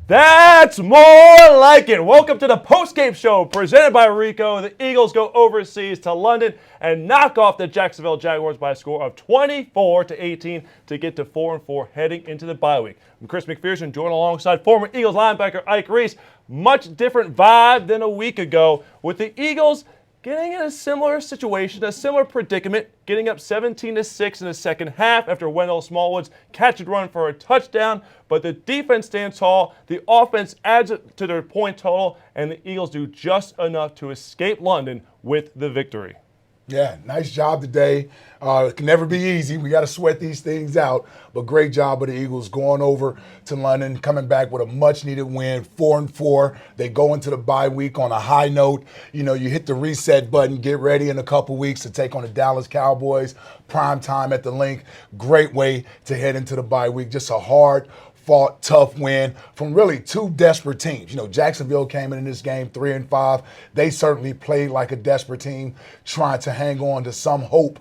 That's more like it. Welcome to the Postgame Show presented by Ricoh. The Eagles go overseas to London and knock off the Jacksonville Jaguars by a score of 24-18 to get to 4-4 heading into the bye week. I'm Chris McPherson, joined alongside former Eagles linebacker Ike Reese. Much different vibe than a week ago, with the Eagles getting in a similar situation, a similar predicament, getting up 17-6 in the second half after Dell Smallwood's catch and run for a touchdown. But the defense stands tall, the offense adds to their point total, and the Eagles do just enough to escape London with the victory. Yeah, nice job today. It can never be easy. We got to sweat these things out. But great job of the Eagles going over to London, coming back with a much-needed win, 4-4. They go into the bye week on a high note. You know, you hit the reset button, get ready in a couple weeks to take on the Dallas Cowboys. Prime time at the Link. Great way to head into the bye week. Just a hard-fought, tough win from really two desperate teams. You know, Jacksonville came in this game 3-5. They certainly played like a desperate team, trying to hang on to some hope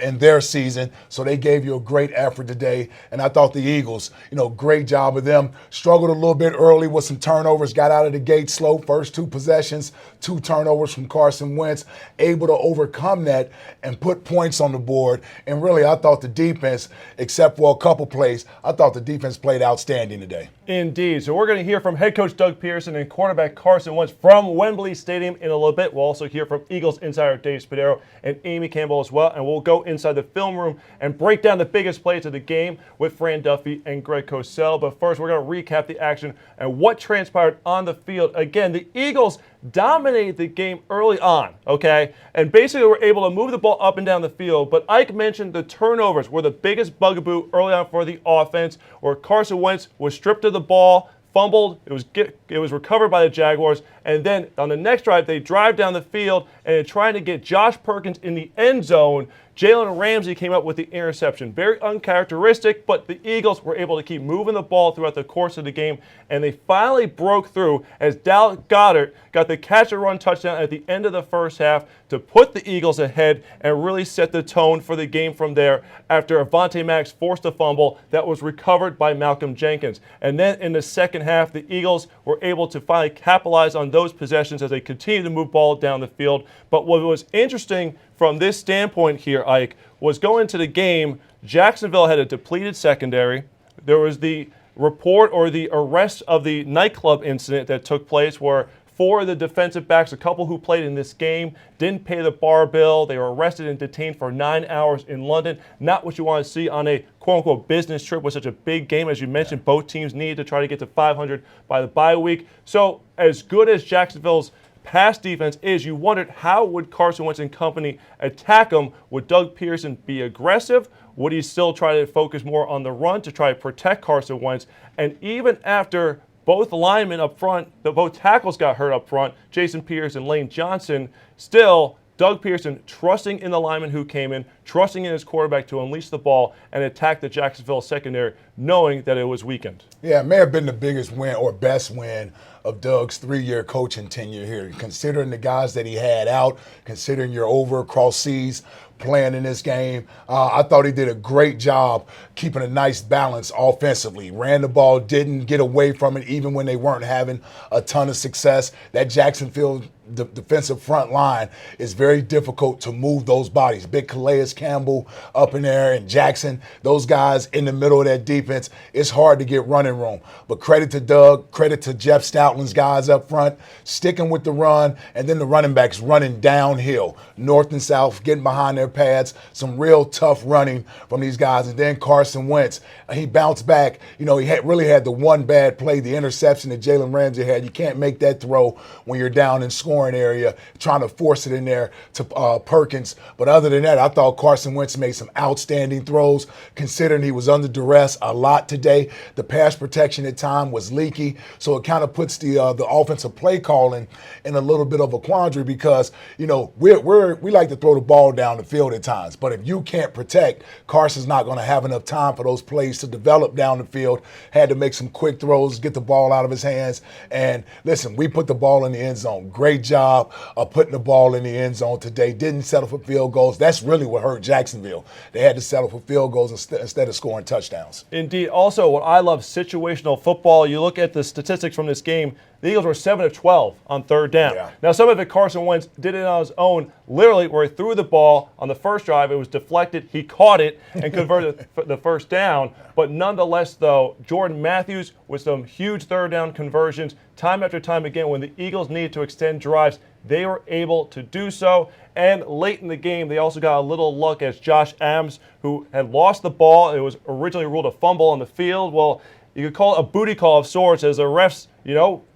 in their season. So they gave you a great effort today. And I thought the Eagles, great job of them. Struggled a little bit early with some turnovers, got out of the gate slow. First two possessions, 2 turnovers from Carson Wentz, able to overcome that and put points on the board. And really, I thought the defense, except for a couple plays, I thought the defense played outstanding today. Indeed. So we're going to hear from head coach Doug Pearson and quarterback Carson Wentz from Wembley Stadium in a little bit. We'll also hear from Eagles insider Dave Spadaro and Amy Campbell as well. And we'll go inside the film room and break down the biggest plays of the game with Fran Duffy and Greg Cosell. But first, we're going to recap the action and what transpired on the field. Again, the Eagles dominated the game early on, okay? And basically were able to move the ball up and down the field. But Ike mentioned the turnovers were the biggest bugaboo early on for the offense, where Carson Wentz was stripped of the ball, fumbled, it was recovered by the Jaguars, and then on the next drive, they drive down the field and trying to get Josh Perkins in the end zone. Jalen Ramsey came up with the interception. Very uncharacteristic, but the Eagles were able to keep moving the ball throughout the course of the game, and they finally broke through as Goddard got the catch and run touchdown at the end of the first half to put the Eagles ahead and really set the tone for the game from there after Avonte Maddox forced a fumble that was recovered by Malcolm Jenkins. And then in the second half, the Eagles were able to finally capitalize on those possessions as they continued to move ball down the field. But what was interesting from this standpoint here, Ike, was going into the game, Jacksonville had a depleted secondary. There was the report or the arrest of the nightclub incident that took place where 4 of the defensive backs, a couple who played in this game, didn't pay the bar bill. They were arrested and detained for 9 hours in London. Not what you want to see on a quote-unquote business trip with such a big game. As you mentioned, both teams need to try to get to 500 by the bye week. So as good as Jacksonville's pass defense is, you wondered how would Carson Wentz and company attack them? Would Doug Pearson be aggressive? Would he still try to focus more on the run to try to protect Carson Wentz? And even after both linemen up front, both tackles got hurt up front, Jason Peters and Lane Johnson, still Doug Pearson trusting in the lineman who came in, trusting in his quarterback to unleash the ball and attack the Jacksonville secondary, knowing that it was weakened. Yeah, it may have been the biggest win or best win of Doug's 3-year coaching tenure here, considering the guys that he had out, considering you're over across seas playing in this game. I thought he did a great job keeping a nice balance offensively. Ran the ball, didn't get away from it even when they weren't having a ton of success. That Jacksonville defensive front line is very difficult to move those bodies. Big Calais Campbell up in there and Jackson, those guys in the middle of that defense, it's hard to get running room. But credit to Doug, credit to Jeff Stoutland's guys up front, sticking with the run, and then the running backs running downhill, north and south, getting behind their pads, some real tough running from these guys. And then Carson Wentz, he bounced back. He really had the one bad play, the interception that Jalen Ramsey had. You can't make that throw when you're down in scoring area, trying to force it in there to Perkins. But other than that, I thought Carson Wentz made some outstanding throws, considering he was under duress a lot today. The pass protection at time was leaky, so it kind of puts the offensive play calling in a little bit of a quandary because we like to throw the ball down the field. field at times. But if you can't protect, Carson's not going to have enough time for those plays to develop down the field. Had to make some quick throws, get the ball out of his hands. And listen, we put the ball in the end zone. Great job of putting the ball in the end zone today. Didn't settle for field goals. That's really what hurt Jacksonville. They had to settle for field goals instead of scoring touchdowns. Indeed. Also, what I love, situational football. You look at the statistics from this game, the Eagles were 7 of 12 on third down. Yeah. Now, some of it Carson Wentz did it on his own, literally, where he threw the ball on the first drive. It was deflected. He caught it and converted the first down. But nonetheless, though, Jordan Matthews with some huge third down conversions, time after time again, when the Eagles needed to extend drives, they were able to do so. And late in the game, they also got a little look as Josh Adams, who had lost the ball. It was originally ruled a fumble on the field. Well, you could call it a booty call of sorts as the refs,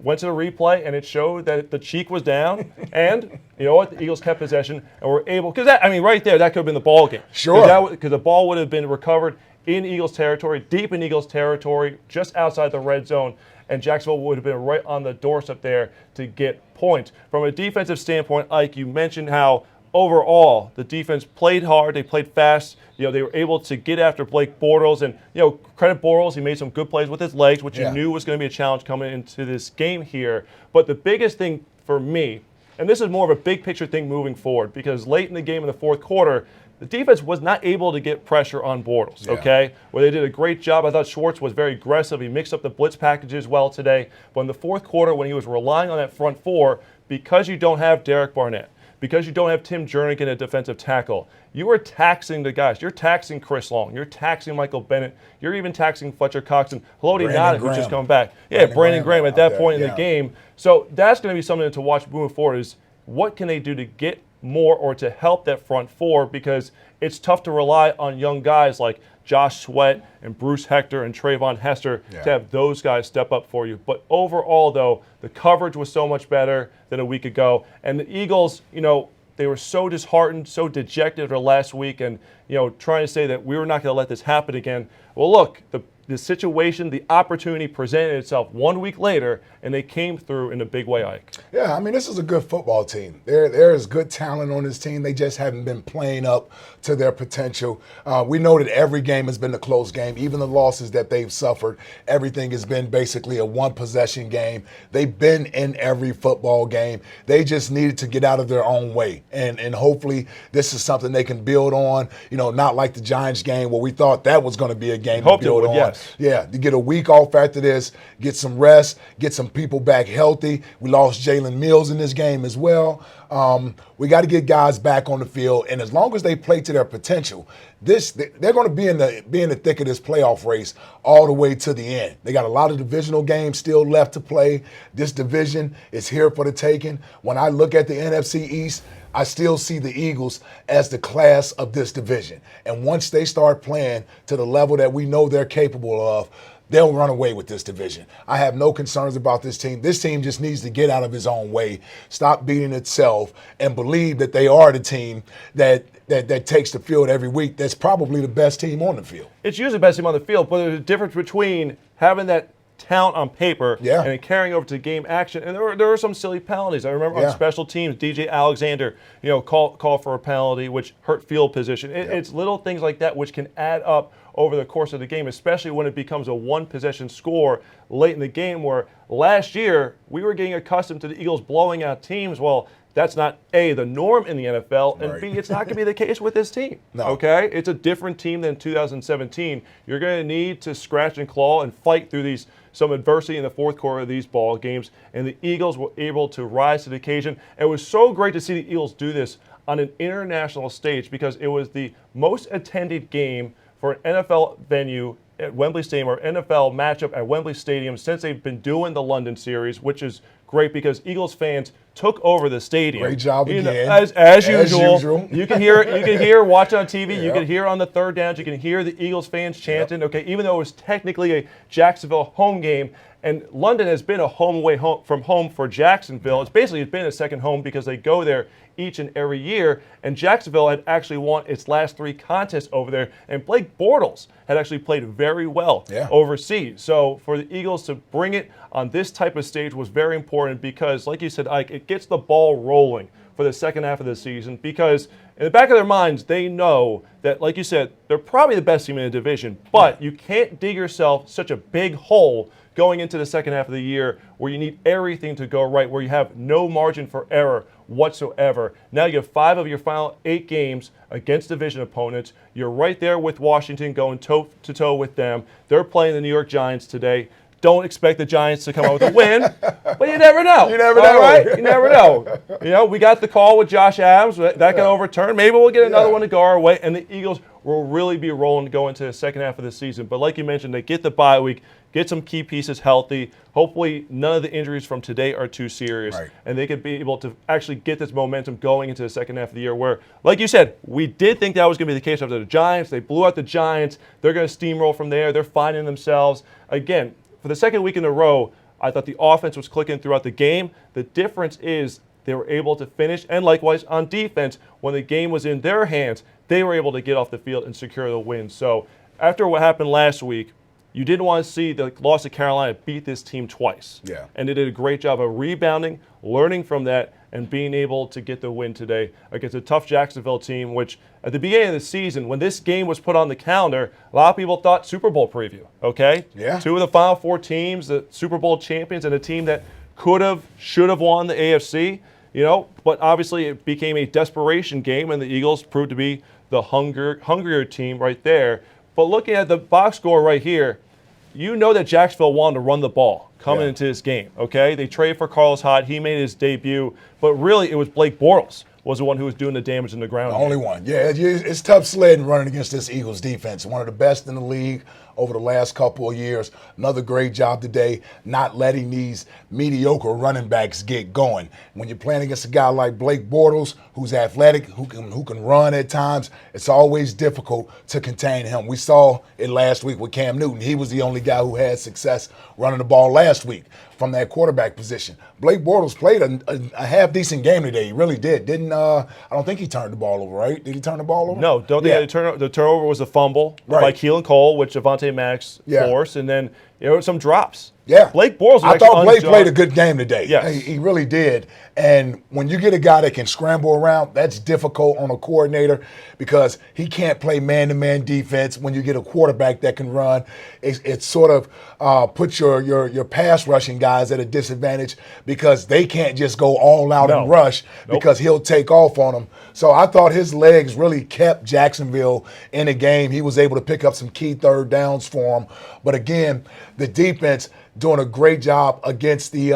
went to the replay and it showed that the cheek was down. And you know what? The Eagles kept possession and were able, because right there, that could have been the ball game. Sure. Because the ball would have been recovered in Eagles territory, deep in Eagles territory, just outside the red zone. And Jacksonville would have been right on the doorstep there to get points. From a defensive standpoint, Ike, you mentioned how overall the defense played hard, they played fast. They were able to get after Blake Bortles, and credit Bortles, he made some good plays with his legs, which you knew was going to be a challenge coming into this game here. But the biggest thing for me, and this is more of a big picture thing moving forward, because late in the game in the fourth quarter, the defense was not able to get pressure on Bortles, where they did a great job. I thought Schwartz was very aggressive. He mixed up the blitz packages well today. But in the fourth quarter, when he was relying on that front four, because you don't have Derek Barnett, because you don't have Tim Jernigan at defensive tackle, you are taxing the guys. You're taxing Chris Long. You're taxing Michael Bennett. You're even taxing Fletcher Cox and Haloti Ngata, who's just coming back. Yeah, Brandon Graham at that point in the game. So that's going to be something to watch moving forward is what can they do to get more or to help that front four, because it's tough to rely on young guys like Josh Sweat and Bruce Hector and Trayvon Hester to have those guys step up for you. But overall, though, the coverage was so much better than a week ago. And the Eagles, they were so disheartened, so dejected after last week and, trying to say that we were not going to let this happen again. Well, look, the situation, the opportunity presented itself 1 week later, and they came through in a big way, Ike. Yeah, this is a good football team. There is good talent on this team. They just haven't been playing up to their potential. We know that every game has been a close game. Even the losses that they've suffered, everything has been basically a one-possession game. They've been in every football game. They just needed to get out of their own way. And hopefully this is something they can build on, not like the Giants game where we thought that was going to be a game to build on. Yes. Yeah, to get a week off after this, get some rest, get some people back healthy. We lost Jalen Mills in this game as well. We got to get guys back on the field, and as long as they play to their potential, they're going to be in the thick of this playoff race all the way to the end. They got a lot of divisional games still left to play. This division is here for the taking. When I look at the NFC East, I still see the Eagles as the class of this division. And once they start playing to the level that we know they're capable of, they'll run away with this division. I have no concerns about this team. This team just needs to get out of its own way, stop beating itself, and believe that they are the team that takes the field every week. That's probably the best team on the field. It's usually the best team on the field, but there's a difference between having that talent on paper and then carrying over to game action. And there were some silly penalties. I remember on special teams, DJ Alexander, call for a penalty, which hurt field position. It's little things like that which can add up over the course of the game, especially when it becomes a one-possession score late in the game, where last year we were getting accustomed to the Eagles blowing out teams. Well, that's not, A, the norm in the NFL, and B, it's not going to be the case with this team. No. Okay? It's a different team than 2017. You're going to need to scratch and claw and fight through some adversity in the fourth quarter of these ball games, and the Eagles were able to rise to the occasion. It was so great to see the Eagles do this on an international stage, because it was the most attended game for an NFL venue at Wembley Stadium, or NFL matchup at Wembley Stadium, since they've been doing the London series, which is great because Eagles fans took over the stadium. Great job again. As usual. You can hear, watch on TV, you can hear on the third downs, you can hear the Eagles fans chanting, even though it was technically a Jacksonville home game. And London has been a home away from home for Jacksonville. It's been a second home because they go there each and every year. And Jacksonville had actually won its last 3 contests over there. And Blake Bortles had actually played very well overseas. So for the Eagles to bring it on this type of stage was very important. important because, like you said, Ike, it gets the ball rolling for the second half of the season because in the back of their minds, they know that, like you said, they're probably the best team in the division, but you can't dig yourself such a big hole going into the second half of the year where you need everything to go right, where you have no margin for error whatsoever. Now you have 5 of your final 8 games against division opponents. You're right there with Washington, going toe-to-toe with them. They're playing the New York Giants today. Don't expect the Giants to come out with a win, but you never know. You never know. All right? You never know. You know, we got the call with Josh Adams. That can overturn. Maybe we'll get another one to go our way, and the Eagles will really be rolling to go into the second half of the season. But like you mentioned, they get the bye week, get some key pieces healthy. Hopefully none of the injuries from today are too serious, and they could be able to actually get this momentum going into the second half of the year where, like you said, we did think that was going to be the case after the Giants. They blew out the Giants. They're going to steamroll from there. They're finding themselves. Again, for the second week in a row, I thought the offense was clicking throughout the game. The difference is they were able to finish, and likewise on defense, when the game was in their hands, they were able to get off the field and secure the win. So after what happened last week, you didn't want to see the loss to Carolina beat this team twice. Yeah. And they did a great job of rebounding, learning from that, and being able to get the win today against a tough Jacksonville team, which at the beginning of the season, when this game was put on the calendar, a lot of people thought Super Bowl preview, okay? Yeah. 2 of the Final 4 teams, the Super Bowl champions, and a team that could have, should have won the AFC, you know, but obviously it became a desperation game, and the Eagles proved to be the hungrier team right there. But looking at the box score right here, you know that Jacksonville wanted to run the ball coming into this game, okay? They traded for Carlos Hyde. He made his debut. But really, it was Blake Boyles was the one who was doing the damage in the ground. The only one. Yeah, it's tough sledding running against this Eagles defense. One of the best in the league over the last couple of years. Another great job today, not letting these mediocre running backs get going. When you're playing against a guy like Blake Bortles, who's athletic, who can run at times, it's always difficult to contain him. We saw it last week with Cam Newton. He was the only guy who had success running the ball last week from that quarterback position. Blake Bortles played a half-decent game today. He really did. I don't think he turned the ball over, right? Did he turn the ball over? No, don't think the turnover was a fumble by Keelan Cole, which Javonte Max forced, and then some drops. Yeah. Blake Boyles was I thought Blake unjudged. played a good game today. Yes. He really did. And when you get a guy that can scramble around, that's difficult on a coordinator because he can't play man-to-man defense. When you get a quarterback that can run, it sort of puts your pass rushing guys at a disadvantage because they can't just go all out and rush because he'll take off on them. So I thought his legs really kept Jacksonville in the game. He was able to pick up some key third downs for him. But again, the defense doing a great job against the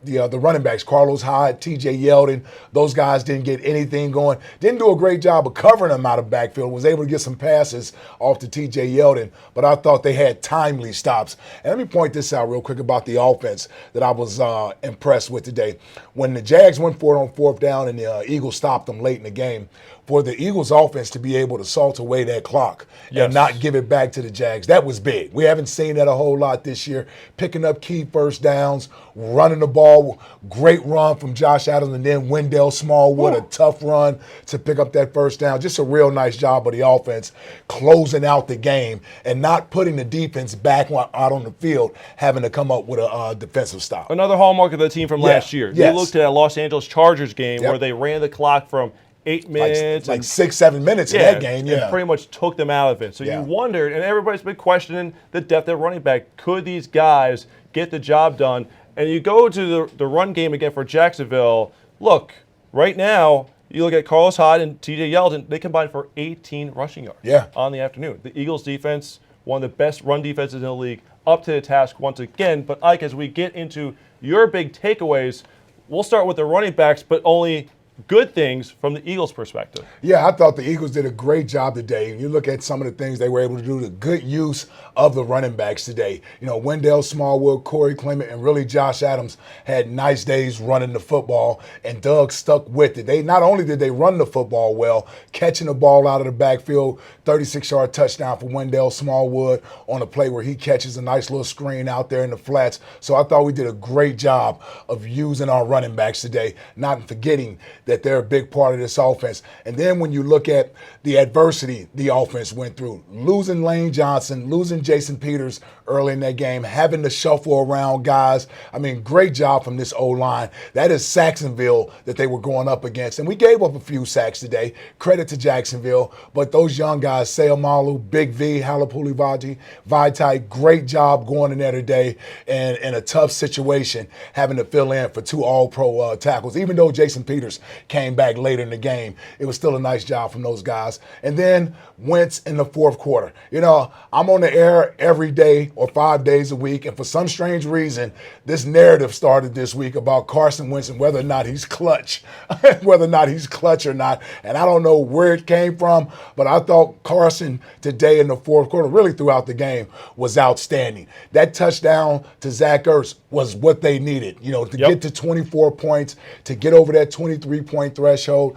running backs, Carlos Hyde, TJ Yeldon. Those guys didn't get anything going. Didn't do a great job of covering them out of backfield. Was able to get some passes off to TJ Yeldon, but I thought they had timely stops. And let me point this out real quick about the offense that I was impressed with today. When the Jags went for it on 4th down and the Eagles stopped them late in the game, for the Eagles offense to be able to salt away that clock and not give it back to the Jags, that was big. We haven't seen that a whole lot this year. Picking up key first downs, running the ball, great run from Josh Adams, and then Dell Smallwood, a tough run to pick up that first down. Just a real nice job of the offense closing out the game and not putting the defense back out on the field, having to come up with a defensive stop. Another hallmark of the team from last year. You looked at that Los Angeles Chargers game where they ran the clock from 8 minutes. Like 6-7 minutes in that game, and pretty much took them out of it. So you wondered, and everybody's been questioning the depth at running back. Could these guys get the job done? And you go to the run game again for Jacksonville. Look, right now, you look at Carlos Hyde and TJ Yeldon, they combined for 18 rushing yards on the afternoon. The Eagles defense, one of the best run defenses in the league, up to the task once again. But Ike, as we get into your big takeaways, we'll start with the running backs, but only good things from the Eagles' perspective. Yeah, I thought the Eagles did a great job today. You look at some of the things they were able to do, the good use of the running backs today. You know, Dell Smallwood, Corey Clement, and really Josh Adams had nice days running the football, and Doug stuck with it. They not only did they run the football well, catching the ball out of the backfield, 36-yard touchdown for Dell Smallwood on a play where he catches a nice little screen out there in the flats. So I thought we did a great job of using our running backs today, not forgetting that they're a big part of this offense. And then when you look at the adversity the offense went through, losing Lane Johnson, losing Jason Peters early in that game, having to shuffle around guys. I mean, great job from this O-line. That is Jacksonville that they were going up against. And we gave up a few sacks today. Credit to Jacksonville. But those young guys, Seumalo, Big V, Halapoulivaati, Vaitai, great job going in there today and in a tough situation, having to fill in for two all-pro tackles. Even though Jason Peters came back later in the game, it was still a nice job from those guys. And then Wentz in the fourth quarter. You know, I'm on the air every day or 5 days a week, and for some strange reason, this narrative started this week about Carson Wentz and whether or not he's clutch, or not. And I don't know where it came from, but I thought Carson today in the fourth quarter, really throughout the game, was outstanding. That touchdown to Zach Ertz was what they needed, you know, to get to 24 points, to get over that 23-point threshold.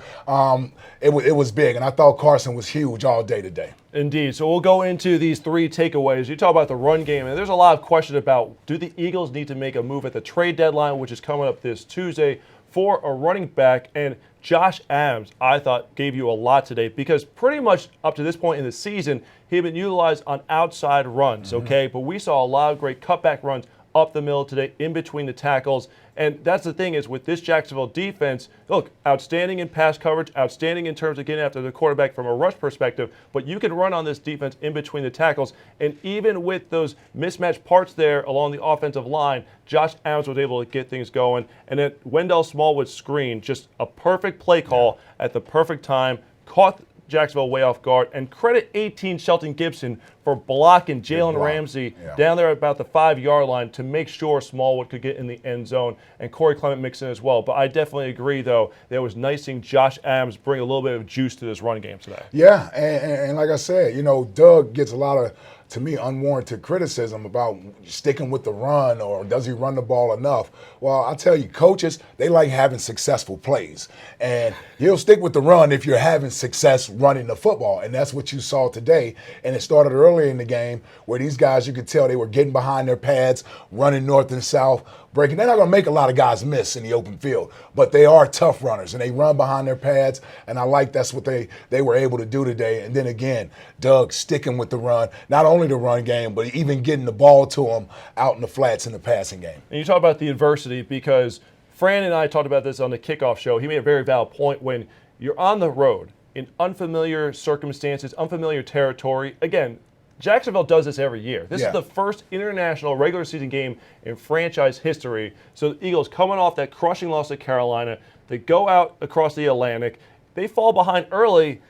It was big, and I thought Carson was huge all day today. Indeed. So we'll go into these three takeaways. You talk about the run game, and there's a lot of question about, do the Eagles need to make a move at the trade deadline, which is coming up this Tuesday, for a running back? And Josh Adams, I thought, gave you a lot today, because pretty much up to this point in the season, he had been utilized on outside runs, okay? But we saw a lot of great cutback runs up the middle today, in between the tackles. And that's the thing, is with this Jacksonville defense, look, outstanding in pass coverage, outstanding in terms of getting after the quarterback from a rush perspective, but you can run on this defense in between the tackles. And even with those mismatched parts there along the offensive line, Josh Adams was able to get things going. And then Dell Smallwood's screen, just a perfect play call at the perfect time, caught Jacksonville way off guard. And credit 18 Shelton Gibson for blocking Jalen Ramsey down there about the 5-yard line to make sure Smallwood could get in the end zone, and Corey Clement mixed in as well. But I definitely agree, though, that it was nice seeing Josh Adams bring a little bit of juice to this run game today. Yeah, and like I said, you know, Doug gets a lot of, to me, unwarranted criticism about sticking with the run, or does he run the ball enough? Well, I tell you, coaches, they like having successful plays. And he'll stick with the run if you're having success running the football. And that's what you saw today. And it started early in the game where these guys, you could tell they were getting behind their pads, running north and south, breaking. They're not going to make a lot of guys miss in the open field, but they are tough runners, and they run behind their pads, and I like that's what they were able to do today. And then again, Doug sticking with the run, not only the run game, but even getting the ball to him out in the flats in the passing game. And you talk about the adversity, because Fran and I talked about this on the kickoff show. He made a very valid point. When you're on the road in unfamiliar circumstances, unfamiliar territory, again, Jacksonville does this every year. This is the first international regular season game in franchise history. So the Eagles, coming off that crushing loss to Carolina, they go out across the Atlantic. They fall behind early.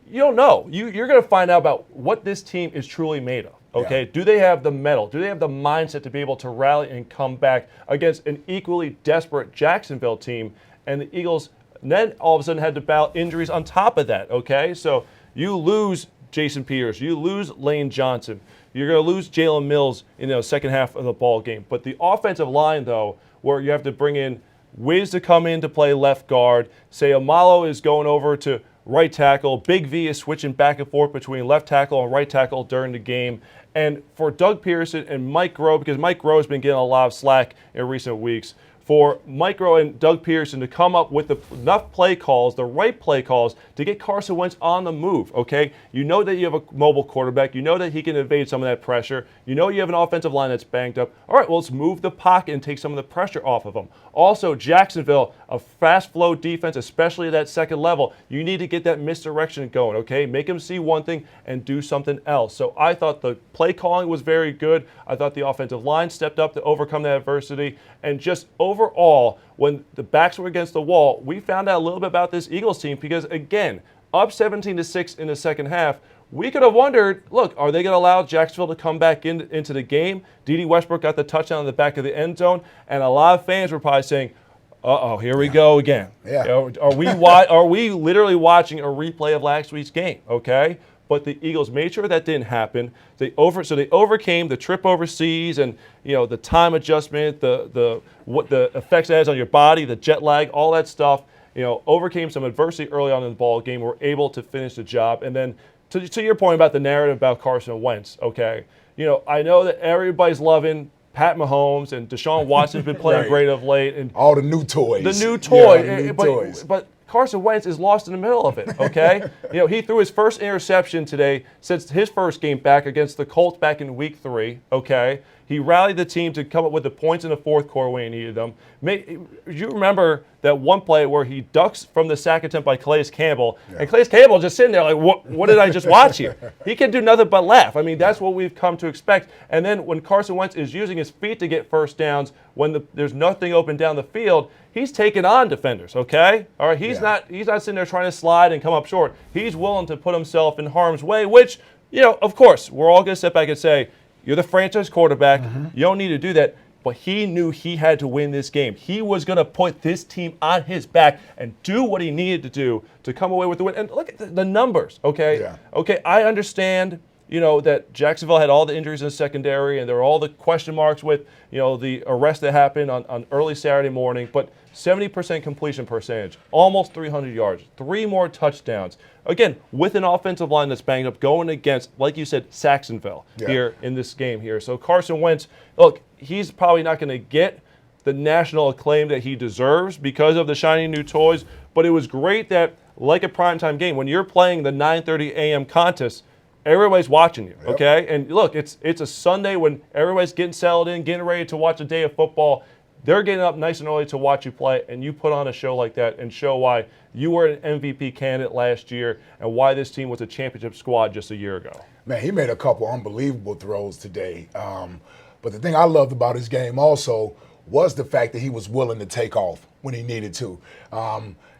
You don't know. You're going to find out about what this team is truly made of. Okay, do they have the mettle? Do they have the mindset to be able to rally and come back against an equally desperate Jacksonville team? And the Eagles then all of a sudden had to battle injuries on top of that. Okay, so you lose Jason Peters, you lose Lane Johnson, you're going to lose Jalen Mills in the second half of the ball game. But the offensive line, though, where you have to bring in Wiz to come in to play left guard, Seumalo is going over to right tackle, Big V is switching back and forth between left tackle and right tackle during the game. And for Doug Pearson and Mike Groh, because Mike Groh has been getting a lot of slack in recent weeks, for Mike Groh and Doug Pearson to come up with enough play calls, the right play calls, to get Carson Wentz on the move, okay? You know that you have a mobile quarterback. You know that he can evade some of that pressure. You know you have an offensive line that's banged up. All right, well, let's move the pocket and take some of the pressure off of them. Also, Jacksonville, a fast flow defense, especially at that second level. You need to get that misdirection going, okay? Make them see one thing and do something else. So I thought the play calling was very good. I thought the offensive line stepped up to overcome that adversity. And just overall, when the backs were against the wall, we found out a little bit about this Eagles team, because, again, up 17-6 in the second half, we could have wondered, look, are they going to allow Jacksonville to come back into the game? D.D. Westbrook got the touchdown in the back of the end zone, and a lot of fans were probably saying, uh-oh, here we go again. Yeah. You know, are we literally watching a replay of last week's game, okay? But the Eagles made sure that didn't happen. They overcame the trip overseas, and the time adjustment, what the effects it has on your body, the jet lag, all that stuff. Overcame some adversity early on in the ball game. Were able to finish the job. And then to your point about the narrative about Carson Wentz, okay, I know that everybody's loving Pat Mahomes, and Deshaun Watson's been playing great of late, and all the new toys. The new toy, yeah, toys. But Carson Wentz is lost in the middle of it, okay? He threw his first interception today since his first game back against the Colts back in week 3, okay? He rallied the team to come up with the points in the fourth quarter when he needed them. You remember that one play where he ducks from the sack attempt by Calais Campbell, and Calais Campbell just sitting there like, what did I just watch here? He can do nothing but laugh. I mean, that's what we've come to expect. And then when Carson Wentz is using his feet to get first downs, when there's nothing open down the field, he's taking on defenders, okay? All right, he's not sitting there trying to slide and come up short. He's willing to put himself in harm's way, which, of course, we're all going to sit back and say, you're the franchise quarterback. You don't need to do that. But he knew he had to win this game. He was going to put this team on his back and do what he needed to do to come away with the win. And look at the numbers, okay? Yeah. Okay, I understand, that Jacksonville had all the injuries in the secondary and there were all the question marks with, the arrest that happened on early Saturday morning. But 70% completion percentage, almost 300 yards, 3 more touchdowns. Again, with an offensive line that's banged up, going against, like you said, Jacksonville here in this game here. So Carson Wentz, look, he's probably not going to get the national acclaim that he deserves because of the shiny new toys, but it was great that, like a primetime game, when you're playing the 9:30 a.m. contest, everybody's watching you, okay? And look, it's a Sunday when everybody's getting settled in, getting ready to watch a day of football. They're getting up nice and early to watch you play, and you put on a show like that and show why you were an MVP candidate last year and why this team was a championship squad just a year ago. Man, he made a couple unbelievable throws today. But the thing I loved about his game also was the fact that he was willing to take off when he needed to.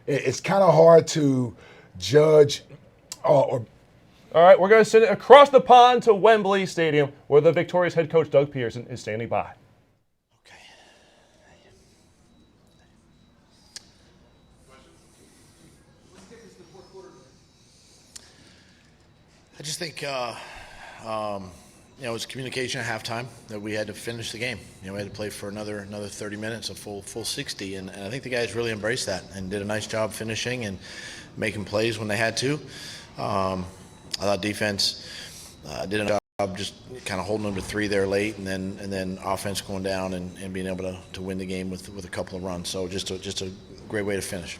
It's kind of hard to judge or All right, we're going to send it across the pond to Wembley Stadium, where the victorious head coach Doug Pearson is standing by. I just think, it was communication at halftime that we had to finish the game. We had to play for another 30 minutes, a full 60, and I think the guys really embraced that and did a nice job finishing and making plays when they had to. I thought defense did a job just kind of holding them to 3 there late, and then offense going down and being able to win the game with a couple of runs. So just a great way to finish.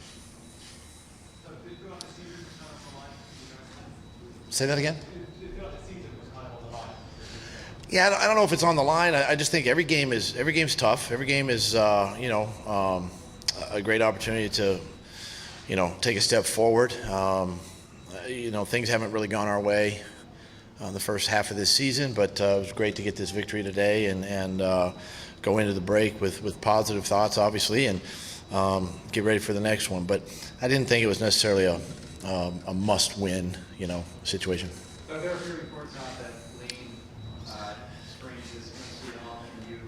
Say that again? Yeah, I don't know if it's on the line. I just think every game's tough. Every game is a great opportunity to take a step forward. Things haven't really gone our way the first half of this season, but it was great to get this victory today and go into the break with positive thoughts, obviously, and get ready for the next one. But I didn't think it was necessarily a must-win, situation. So there are a few reports out that Lane sprained his MCL and you.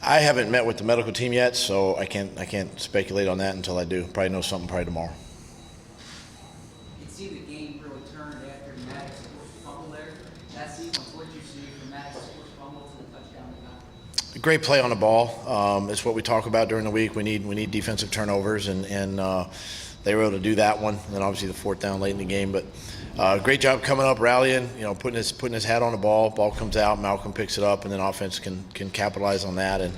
I haven't met with the medical team yet, so I can't speculate on that until I do. Probably know something probably tomorrow. You can see the game really turned after Maddox fumble there. That sequence, what did you see from Maddox fumble to the touchdown they got? Great play on the ball. It's what we talk about during the week. We need defensive turnovers, and they were able to do that one. And then obviously the 4th down late in the game. But great job coming up, rallying. Putting his hat on the ball. Ball comes out, Malcolm picks it up, and then offense can capitalize on that. And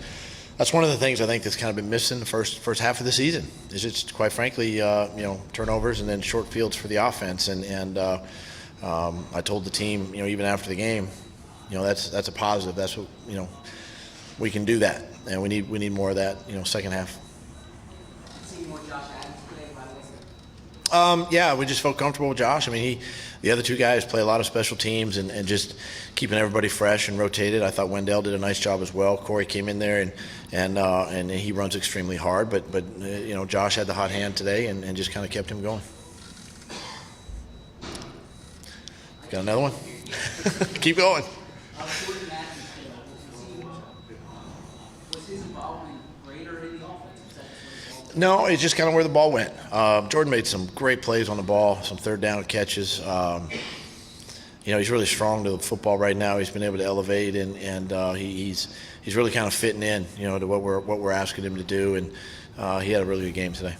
that's one of the things I think that's kind of been missing the first half of the season. Is just quite frankly, turnovers and then short fields for the offense. And I told the team, even after the game, that's a positive. That's what we can do that, and we need more of that. Second half. See more Josh Adams today, by the way. Yeah, we just felt comfortable with Josh. I mean, the other 2 guys play a lot of special teams and just keeping everybody fresh and rotated. I thought Wendell did a nice job as well. Corey came in there and he runs extremely hard, but Josh had the hot hand today and just kind of kept him going. Got another one? Keep going. Was his involvement greater in the offense? No, it's just kind of where the ball went. Jordan made some great plays on the ball, some 3rd down catches. He's really strong to the football right now. He's been able to elevate, and he's really kind of fitting in, to what we're asking him to do. And he had a really good game today.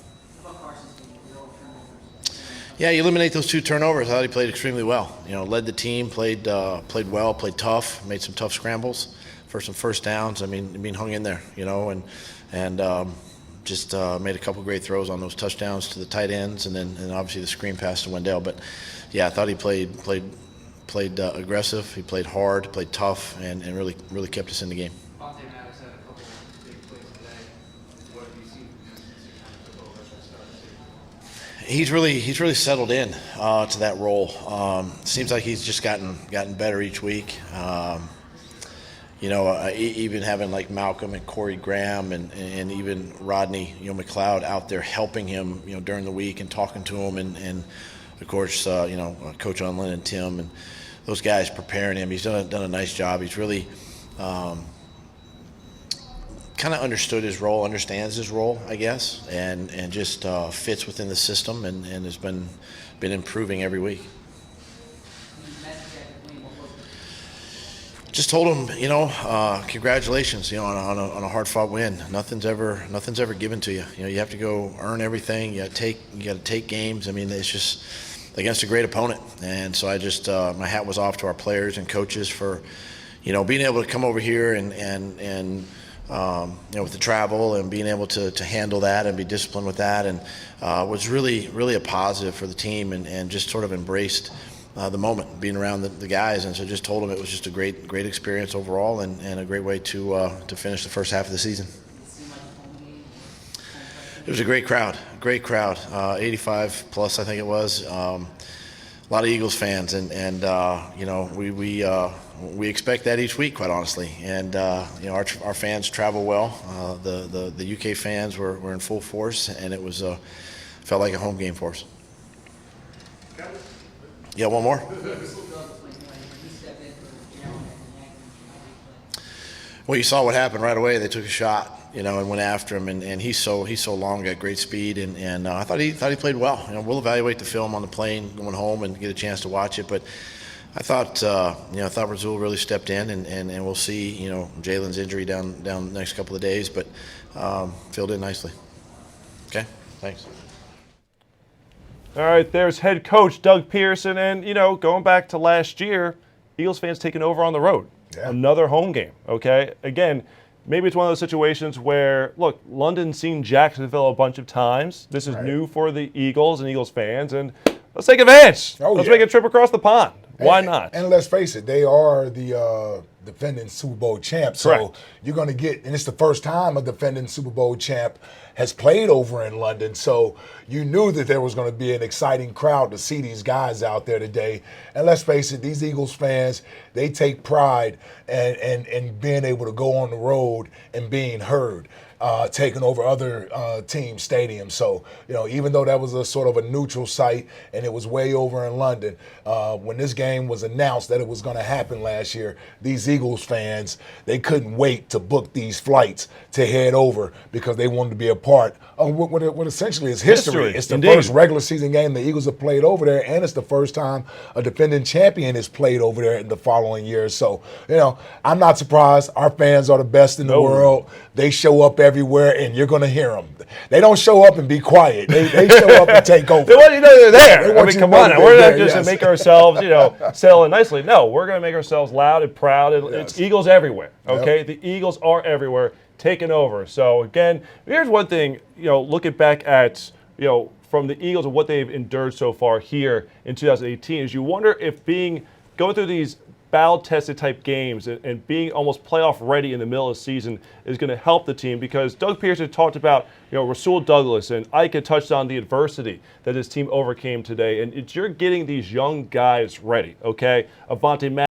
Yeah, you eliminate those 2 turnovers. I thought he played extremely well. Led the team, played well, played tough, made some tough scrambles for some first downs. I mean, hung in there, and just made a couple great throws on those touchdowns to the tight ends, and obviously the screen pass to Wendell. But yeah, I thought he played aggressive. He played hard, played tough, and really kept us in the game. Monte Maddox had a couple of big plays today. What have you seen from him since he kind of took over at the start of the season? He's really settled in to that role. Seems like he's just gotten better each week. Even having like Malcolm and Corey Graham and even Rodney, McLeod out there helping him, during the week and talking to him, and of course, Coach Unlin and Tim and those guys preparing him. He's done a nice job. He's really kind of understood his role, understands his role, I guess, and just fits within the system and has been improving every week. Just told him, congratulations, on a hard-fought win. Nothing's ever given to you. You have to go earn everything. You got to take games. I mean, it's just against a great opponent. And so I just my hat was off to our players and coaches for, being able to come over here and with the travel and being able to handle that and be disciplined with that, and was really a positive for the team and just sort of embraced the moment, being around the guys, and so just told them it was just a great experience overall and a great way to finish the first half of the season. It was a great crowd, 85 plus I think it was. A lot of Eagles fans, and we expect that each week, quite honestly. And our fans travel well. The UK fans were in full force, and it was felt like a home game for us. Yeah, one more. Well, you saw what happened right away. They took a shot, and went after him, and he's so long, got great speed, and I thought he played well. We'll evaluate the film on the plane going home and get a chance to watch it, but I thought Rasul really stepped in, and we'll see, Jalen's injury down the next couple of days, but filled in nicely. Okay, thanks. All right, there's head coach Doug Pearson, and going back to last year, Eagles fans taking over on the road. Yeah. Another home game, okay? Again, maybe it's one of those situations where, look, London's seen Jacksonville a bunch of times. This is new for the Eagles and Eagles fans, and let's take advantage. Let's make a trip across the pond. Why not? And let's face it, they are the defending Super Bowl champ. So you're going to get, and it's the first time a defending Super Bowl champ has played over in London. So you knew that there was going to be an exciting crowd to see these guys out there today. And let's face it, these Eagles fans, they take pride in being able to go on the road and being heard. Taking over other team stadiums. So, even though that was a sort of a neutral site and it was way over in London, when this game was announced that it was going to happen last year, these Eagles fans, they couldn't wait to book these flights to head over because they wanted to be a part of what essentially is history. It's the first regular season game the Eagles have played over there, and it's the first time a defending champion has played over there in the following year. So, I'm not surprised. Our fans are the best in the world. They show up everywhere, and you're going to hear them. They don't show up and be quiet. They show up and take over. They want you to know they're there. Come on. We're not just to make ourselves, settle in nicely. No, we're going to make ourselves loud and proud. It's Eagles everywhere, okay? Yep. The Eagles are everywhere, taking over. So, again, here's one thing, looking back at, from the Eagles and what they've endured so far here in 2018 is you wonder if going through these battle-tested type games and being almost playoff ready in the middle of the season is going to help the team, because Doug Pearson talked about, Rasul Douglas and Ike had touched on the adversity that his team overcame today, and you're getting these young guys ready, okay? Avonte Maddox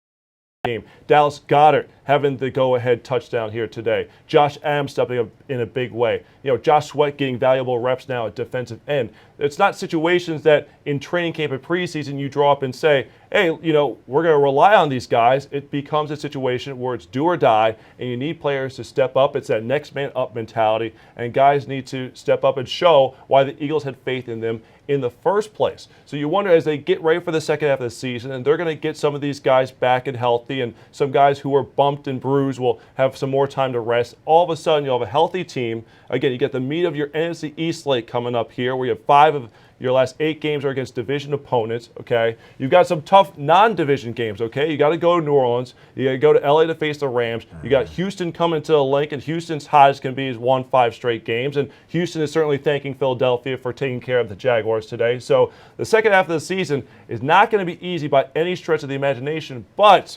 game, Dallas Goddard having the go-ahead touchdown here today, Josh Adams stepping up in a big way, Josh Sweat getting valuable reps now at defensive end. It's not situations that in training camp and preseason you draw up and say, hey, we're going to rely on these guys. It becomes a situation where it's do or die, and you need players to step up. It's that next man up mentality, and guys need to step up and show why the Eagles had faith in them in the first place. So you wonder, as they get ready for the second half of the season, and they're going to get some of these guys back and healthy, and some guys who were bumped and bruised will have some more time to rest. All of a sudden, you'll have a healthy team. Again, you get the meat of your NFC East slate coming up here, where you have 5 of Your last 8 games are against division opponents, okay? You've got some tough non-division games, okay? You got to go to New Orleans. You got to go to LA to face the Rams. You got Houston coming to Lincoln. Houston's high as can be has won 5 straight games, and Houston is certainly thanking Philadelphia for taking care of the Jaguars today. So the second half of the season is not going to be easy by any stretch of the imagination, but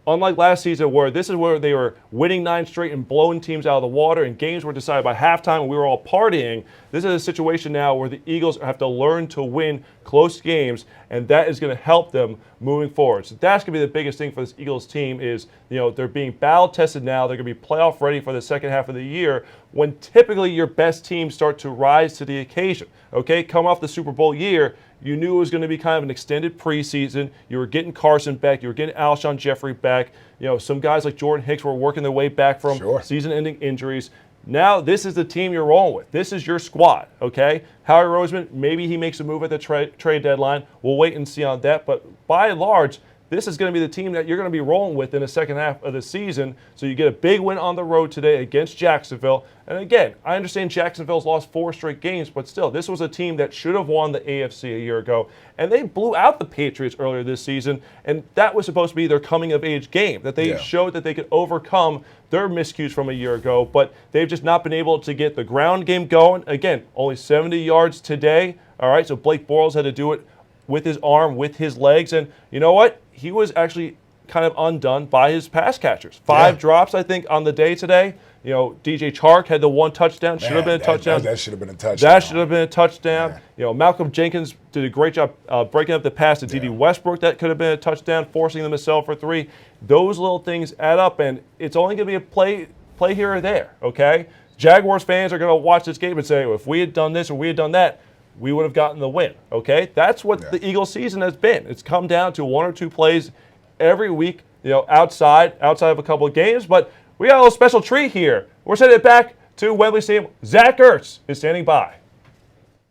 unlike last season where this is where they were winning 9 straight and blowing teams out of the water and games were decided by halftime and we were all partying, this is a situation now where the Eagles have to learn to win close games, and that is going to help them moving forward. So that's going to be the biggest thing for this Eagles team is, they're being battle tested now. They're going to be playoff ready for the second half of the year when typically your best teams start to rise to the occasion. Okay, come off the Super Bowl year, you knew it was going to be kind of an extended preseason. You were getting Carson back. You were getting Alshon Jeffrey back. Some guys like Jordan Hicks were working their way back from season-ending injuries. Now this is the team you're rolling with. This is your squad, okay? Howie Roseman, maybe he makes a move at the trade deadline. We'll wait and see on that. But by and large, this is going to be the team that you're going to be rolling with in the second half of the season. So you get a big win on the road today against Jacksonville. And again, I understand Jacksonville's lost 4 straight games, but still, this was a team that should have won the AFC a year ago. And they blew out the Patriots earlier this season, and that was supposed to be their coming-of-age game, that they showed that they could overcome their miscues from a year ago, but they've just not been able to get the ground game going. Again, only 70 yards today. All right, so Blake Boyles had to do it with his arm, with his legs, and you know what? He was actually kind of undone by his pass catchers. 5 drops, I think, on the day today. DJ Chark had the 1 touchdown. Should have been a touchdown. That should have been a touchdown. That should have been a touchdown. Malcolm Jenkins did a great job breaking up the pass to D.D. Westbrook. That could have been a touchdown, forcing them to sell for 3. Those little things add up, and it's only going to be a play here or there, okay? Jaguars fans are going to watch this game and say, well, if we had done this or we had done that, we would have gotten the win, okay? That's what the Eagles season has been. It's come down to 1 or 2 plays every week, outside of a couple of games, but we got a little special treat here. We're sending it back to Wembley Stadium. Zach Ertz is standing by.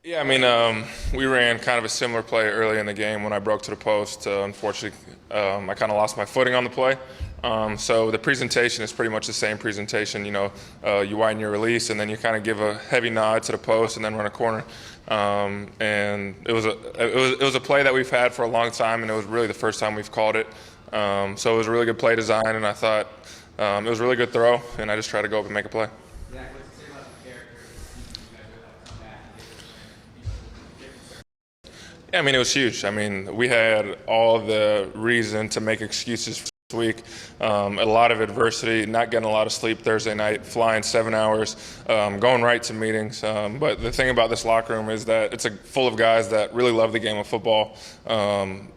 Yeah, we ran kind of a similar play early in the game when I broke to the post. Unfortunately, I kind of lost my footing on the play. So the presentation is pretty much the same presentation. You widen your release, and then you kind of give a heavy nod to the post, and then run a corner. And it was a play that we've had for a long time, and it was really the first time we've called it. So it was a really good play design, and I thought it was a really good throw, and I just tried to go up and make a play. Zach, what's it say about the character? You guys are able to come back and get Yeah, it was huge. We had all the reason to make excuses this week. A lot of adversity, not getting a lot of sleep Thursday night, flying 7 hours, going right to meetings. But the thing about this locker room is that it's full of guys that really love the game of football.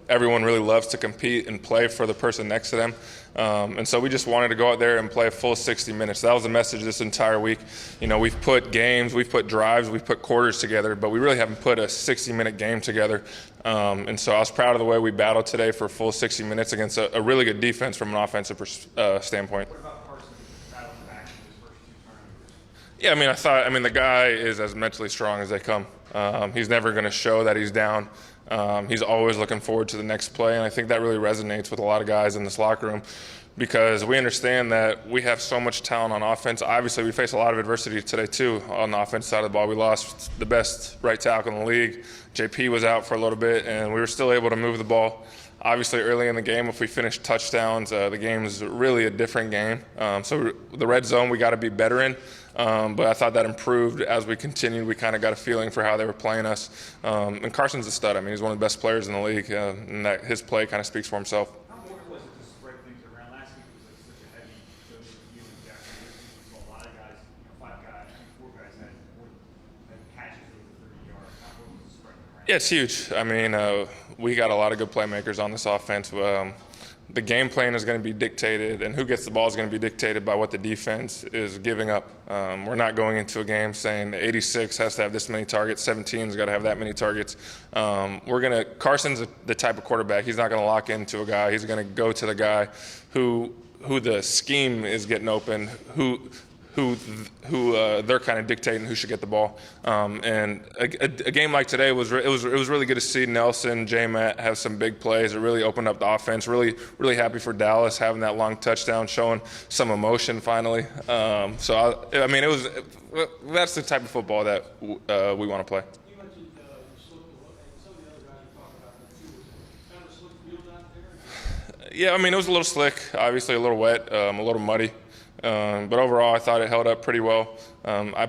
Everyone really loves to compete and play for the person next to them. And so we just wanted to go out there and play a full 60 minutes. That was the message this entire week. We've put games, we've put drives, we've put quarters together, but we really haven't put a 60-minute game together. And so I was proud of the way we battled today for a full 60 minutes against a really good defense from an offensive standpoint. What about Carson battling back in his first 2 turnovers? Yeah, the guy is as mentally strong as they come. He's never going to show that he's down. He's always looking forward to the next play, and I think that really resonates with a lot of guys in this locker room because we understand that we have so much talent on offense. Obviously, we face a lot of adversity today, too, on the offense side of the ball. We lost the best right tackle in the league. JP was out for a little bit, and we were still able to move the ball. Obviously, early in the game, if we finish touchdowns, the game is really a different game. So the red zone we got to be better in. But I thought that improved as we continued. We kind of got a feeling for how they were playing us. And Carson's a stud. He's one of the best players in the league, and that his play kind of speaks for himself. How important was it to spread things around? Last week was such a heavy dose of you and Jackson. We saw a lot of guys, 5 guys, 4 guys had catches over 30 yards. How important was it spreading around? Yeah, it's huge. We got a lot of good playmakers on this offense. The game plan is going to be dictated, and who gets the ball is going to be dictated by what the defense is giving up. We're not going into a game saying 86 has to have this many targets, 17's got to have that many targets. Carson's the type of quarterback. He's not going to lock into a guy. He's going to go to the guy who the scheme is getting open, who they're kind of dictating who should get the ball. And a game like today was really good to see Nelson, J-Matt have some big plays. It really opened up the offense. Really happy for Dallas having that long touchdown, showing some emotion finally. That's the type of football that we want to play. You mentioned you slipped Yeah, I mean, it was a little slick, obviously a little wet, a little muddy. But overall, I thought it held up pretty well. I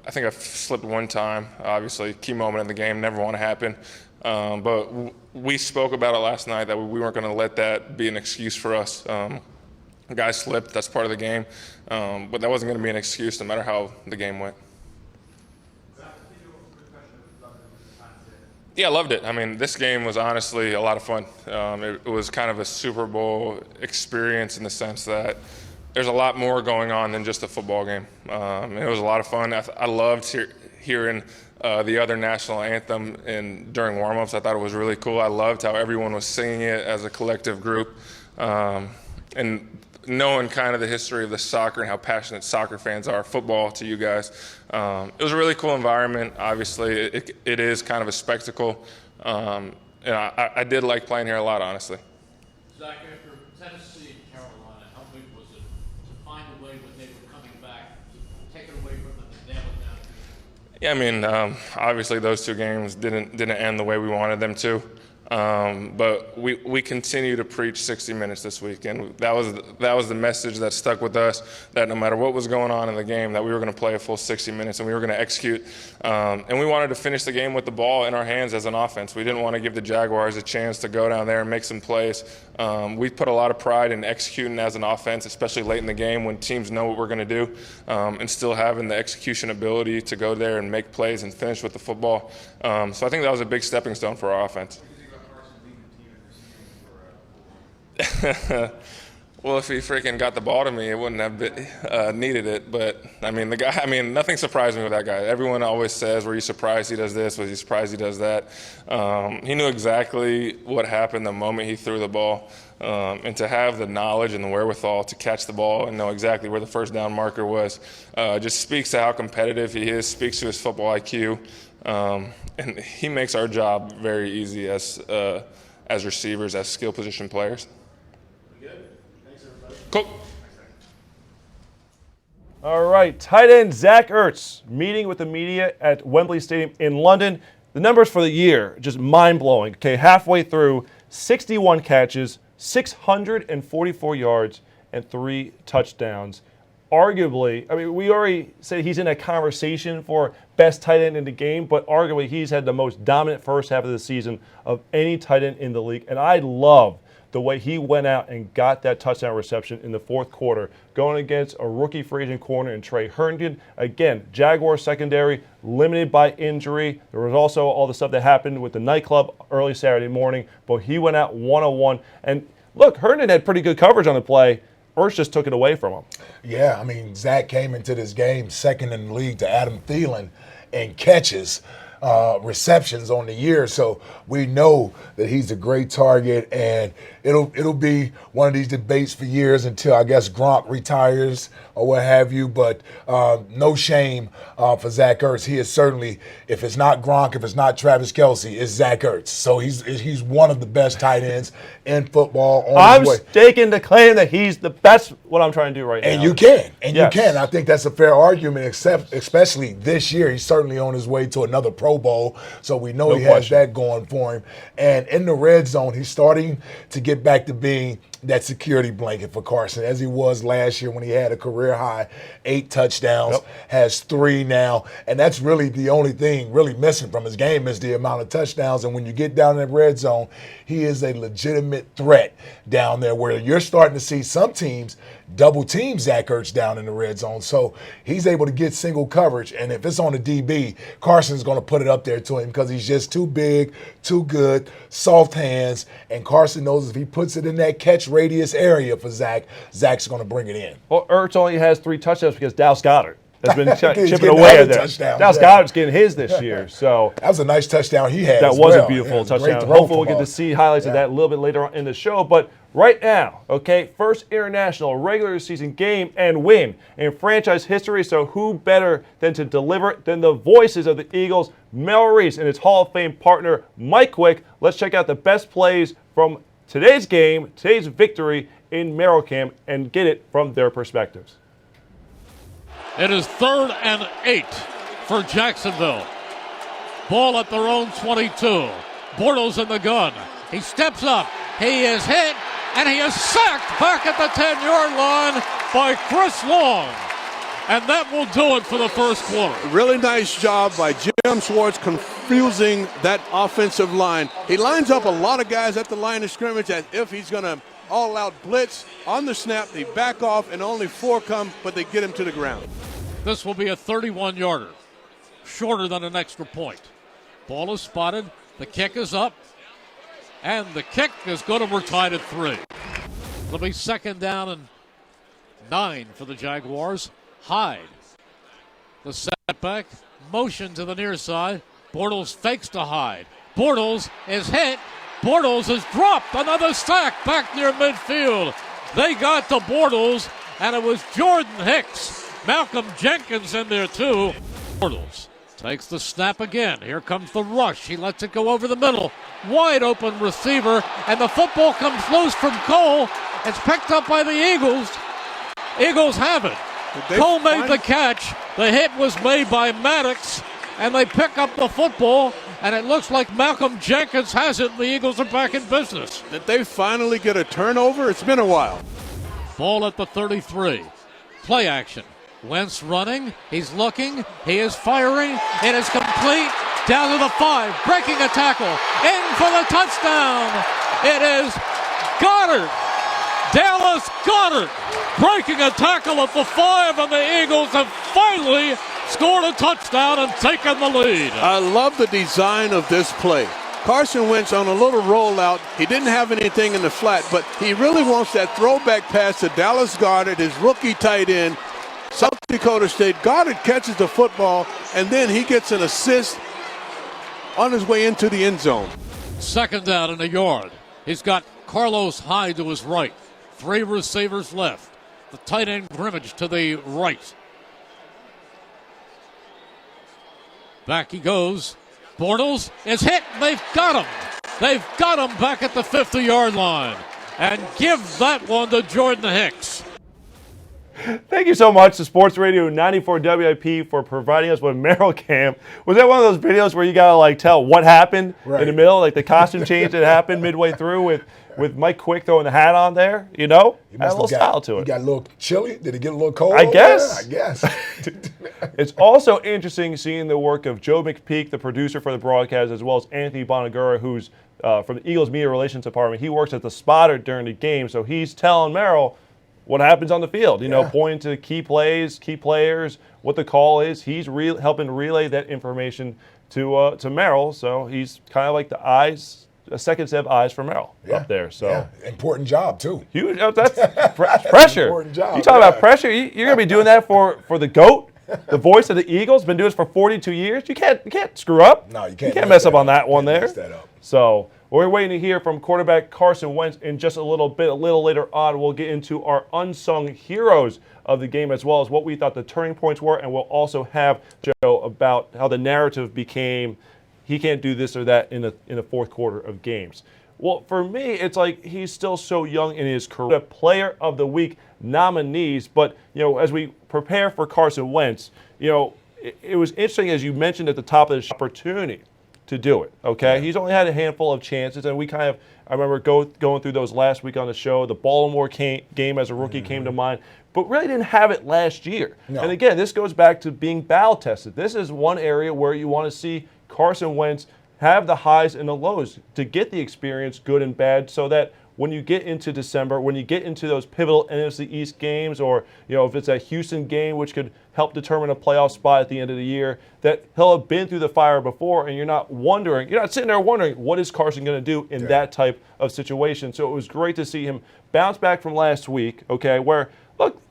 think I slipped one time, obviously, key moment in the game, never want to happen. But we spoke about it last night that we weren't going to let that be an excuse for us. Guys slipped, that's part of the game. But that wasn't going to be an excuse no matter how the game went. Yeah, I loved it. I mean, this game was honestly a lot of fun. It was kind of a Super Bowl experience in the sense that there's a lot more going on than just a football game. It was a lot of fun. I loved hearing the other national anthem during warm-ups. I thought it was really cool. I loved how everyone was singing it as a collective group. And knowing kind of the history of the soccer and how passionate soccer fans are, football to you guys. It was a really cool environment. Obviously, it is kind of a spectacle. And I did like playing here a lot, honestly. Zach, after Tennessee and Carolina, how big was it to find a way when they were coming back to take it away from them and nail it down? Yeah, I mean, obviously those two games didn't end the way we wanted them to. But we continue to preach 60 minutes this week, and that was the message that stuck with us, that no matter what was going on in the game, that we were going to play a full 60 minutes and we were going to execute. And we wanted to finish the game with the ball in our hands as an offense. We didn't want to give the Jaguars a chance to go down there and make some plays. We put a lot of pride in executing as an offense, especially late in the game when teams know what we're going to do, and still having the execution ability to go there and make plays and finish with the football. So I think that was a big stepping stone for our offense. Well, if he freaking got the ball to me, it wouldn't have needed it. But, I mean, nothing surprised me with that guy. Everyone always says, were you surprised he does this? Was you surprised he does that? He knew exactly what happened the moment he threw the ball. And to have the knowledge and the wherewithal to catch the ball and know exactly where the first down marker was just speaks to how competitive he is, speaks to his football IQ. And he makes our job very easy as receivers, as skill position players. Cool. All right, tight end Zach Ertz meeting with the media at Wembley Stadium in London. The numbers for the year, just mind-blowing. Okay, halfway through, 61 catches, 644 yards, and 3 touchdowns. Arguably, I mean, we already said he's in a conversation for best tight end in the game, but arguably he's had the most dominant first half of the season of any tight end in the league. And I love the way he went out and got that touchdown reception in the fourth quarter, going against a rookie free agent corner in Trey Herndon. Again, Jaguars secondary limited by injury. There was also all the stuff that happened with the nightclub early Saturday morning, but he went out one-on-one. And look, Herndon had pretty good coverage on the play. Ertz just took it away from him. Yeah, I mean, Zach came into this game second in the league to Adam Thielen in catches, receptions on the year. So we know that he's a great target, and it'll be one of these debates for years until, I guess, Gronk retires or what have you. But no shame for Zach Ertz. He is certainly, if it's not Gronk, if it's not Travis Kelce, it's Zach Ertz. So he's one of the best tight ends in football. I'm staking the claim that he's the best. What I'm trying to do right now. And you can. Yes. You can. I think that's a fair argument, especially this year. He's certainly on his way to another Pro Bowl, so we know he has that going for him. And in the red zone, he's starting to get back to being that security blanket for Carson, as he was last year when he had a career-high 8 touchdowns, has 3 now. And that's really the only thing really missing from his game is the amount of touchdowns. And when you get down in that red zone, he is a legitimate threat down there, where you're starting to see some teams double team Zach Ertz down in the red zone. So he's able to get single coverage. And if it's on the DB, Carson's going to put it up there to him because he's just too big, too good, soft hands. And Carson knows if he puts it in that catch radius area for Zach, Zach's going to bring it in. Well, Ertz only has 3 touchdowns because Dallas Goddard has been chipping away at that. Dallas Goddard's getting his this year. So that was a nice touchdown he had. That was a beautiful touchdown. Hopefully we'll get to see highlights of that a little bit later on in the show. But right now, okay, first international regular season game and win in franchise history. So who better than to deliver it than the voices of the Eagles, Mel Reese and his Hall of Fame partner, Mike Quick. Let's check out the best plays from today's game, today's victory in Merrillcamp, and get it from their perspectives. It is 3rd and 8 for Jacksonville. Ball at their own 22. Bortles in the gun. He steps up. He is hit. and he is sacked back at the 10-yard line by Chris Long. And that will do it for the first quarter. Really nice job by Jim Schwartz confusing that offensive line. He lines up a lot of guys at the line of scrimmage as if he's going to all-out blitz. On the snap, they back off, and only 4 come, but they get him to the ground. This will be a 31-yarder, shorter than an extra point. Ball is spotted, the kick is up, and the kick is good, and we're tied at 3. It'll be 2nd down and 9 for the Jaguars. Hyde, the setback, motion to the near side. Bortles fakes to Hyde. Bortles is hit. Bortles is dropped. Another sack back near midfield. They got to Bortles, and it was Jordan Hicks. Malcolm Jenkins in there too. Bortles takes the snap again. Here comes the rush. He lets it go over the middle. Wide open receiver, and the football comes loose from Cole. It's picked up by the Eagles. Eagles have it. Cole made the catch. The hit was made by Maddox, and they pick up the football, and it looks like Malcolm Jenkins has it, and the Eagles are back in business. Did they finally get a turnover? It's been a while. Ball at the 33. Play action. Wentz running. He's looking. He is firing. It is complete. Down to the 5. Breaking a tackle. In for the touchdown. It is Goddard. Dallas Goddard breaking a tackle at the 5, and the Eagles have finally scored a touchdown and taken the lead. I love the design of this play. Carson Wentz on a little rollout. He didn't have anything in the flat, but he really wants that throwback pass to Dallas Goddard, his rookie tight end, South Dakota State. Goddard catches the football, and then he gets an assist on his way into the end zone. 2nd down and a yard. He's got Carlos Hyde to his right. 3 receivers left. The tight end Grimmage to the right. Back he goes. Bortles is hit. They've got him. They've got him back at the 50-yard line. And give that one to Jordan Hicks. Thank you so much to Sports Radio 94 WIP for providing us with Merrill Cam. Was that one of those videos where you got to like tell what happened in the middle, like the costume change that happened midway through with Mike Quick throwing the hat on there, you know? Had a little style to it. You got a little chilly? Did it get a little cold? I guess. Yeah, I guess. It's also interesting seeing the work of Joe McPeak, the producer for the broadcast, as well as Anthony Bonagura, who's from the Eagles Media Relations Department. He works at the spotter during the game, so he's telling Merrill what happens on the field, you know, pointing to key plays, key players, what the call is. He's helping relay that information to Merrill, so he's kind of like the eyes, a second set of eyes for Merrill up there. So important job too. Huge. That's pressure. Important job. You talk about pressure. You're going to be doing that for the GOAT, the voice of the Eagles. Been doing this for 42 years. You can't screw up. No, you can't. You can't mess up on that one there. Mess that up. So we're waiting to hear from quarterback Carson Wentz in just a little bit. A little later on, we'll get into our unsung heroes of the game, as well as what we thought the turning points were, and we'll also have Joe about how the narrative became he can't do this or that in the fourth quarter of games. Well, for me, it's like he's still so young in his career. Player of the Week nominees, but you know, as we prepare for Carson Wentz, you know, it was interesting, as you mentioned at the top of the opportunity to do it. Okay, he's only had a handful of chances, and we kind of, I remember going through those last week on the show. The Baltimore game as a rookie came to mind, but really didn't have it last year. No. And again, this goes back to being battle tested. This is one area where you want to see Carson Wentz have the highs and the lows to get the experience, good and bad, so that when you get into December, when you get into those pivotal NFC East games, or you know, if it's a Houston game which could help determine a playoff spot at the end of the year, that he'll have been through the fire before, and you're not sitting there wondering what is Carson going to do in that type of situation. So it was great to see him bounce back from last week, okay, where, look,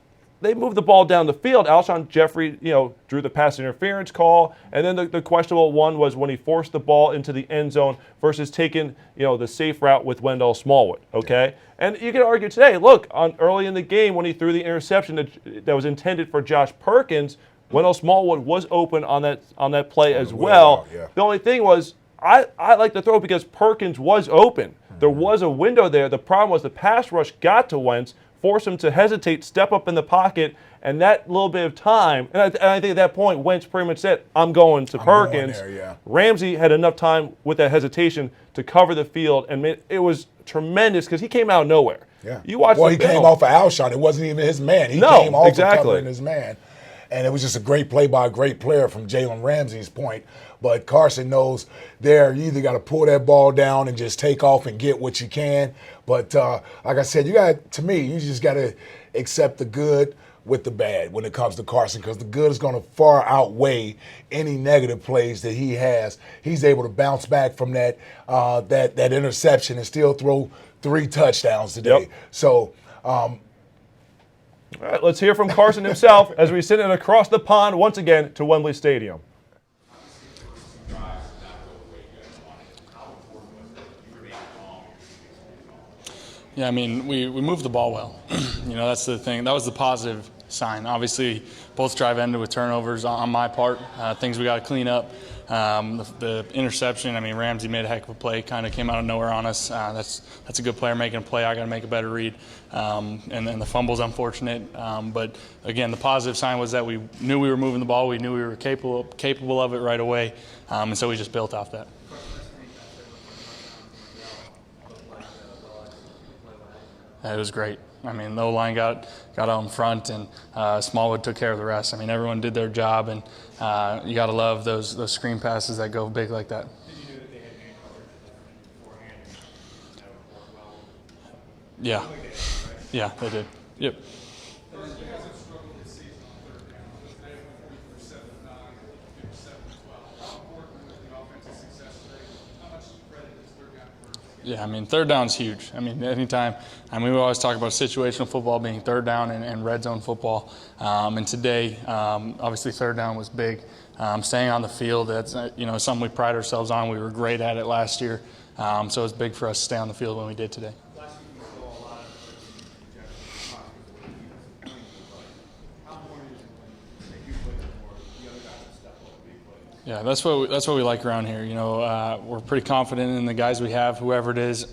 they moved the ball down the field. Alshon Jeffrey, you know, drew the pass interference call, and then the questionable one was when he forced the ball into the end zone versus taking, you know, the safe route with Dell Smallwood. Okay, and you can argue today. Look, early in the game when he threw the interception that was intended for Josh Perkins, Dell Smallwood was open on that play as well. The only thing was, I like the throw because Perkins was open. There was a window there. The problem was the pass rush got to Wentz, force him to hesitate, step up in the pocket, and that little bit of time, and I think at that point, Wentz pretty much said, I'm going to Perkins. Going there, Ramsey had enough time with that hesitation to cover the field, and it was tremendous because he came out of nowhere. Yeah. You watch Well, the he came film. off an out shot. It wasn't even his man. He No, came off exactly. of covering his man. And it was just a great play by a great player from Jalen Ramsey's point. But Carson knows there, you either got to pull that ball down and just take off and get what you can. But like I said, you just got to accept the good with the bad when it comes to Carson, because the good is going to far outweigh any negative plays that he has. He's able to bounce back from that interception and still throw 3 touchdowns today. Yep. So All right, let's hear from Carson himself as we send it across the pond once again to Wembley Stadium. Yeah, I mean, we moved the ball well. That's the thing. That was the positive sign. Obviously, both drive ended with turnovers on my part, things we got to clean up. The interception, I mean, Ramsey made a heck of a play, kind of came out of nowhere on us. That's a good player making a play. I got to make a better read. And then the fumble's unfortunate. But, again, the positive sign was that we knew we were moving the ball. We knew we were capable of it right away. And so we just built off that. It was great. I mean, the O-line got out in front, and Smallwood took care of the rest. I mean, everyone did their job, and you got to love those screen passes that go big like that. Yeah. Yeah, they did. Yep. Yeah, I mean, third down's huge. I mean, anytime. We always talk about situational football being third down and red zone football. And today, obviously, third down was big. Staying on the field, that's something we pride ourselves on. We were great at it last year. So it's big for us to stay on the field when we did today. Yeah, that's what we like around here. We're pretty confident in the guys we have, whoever it is,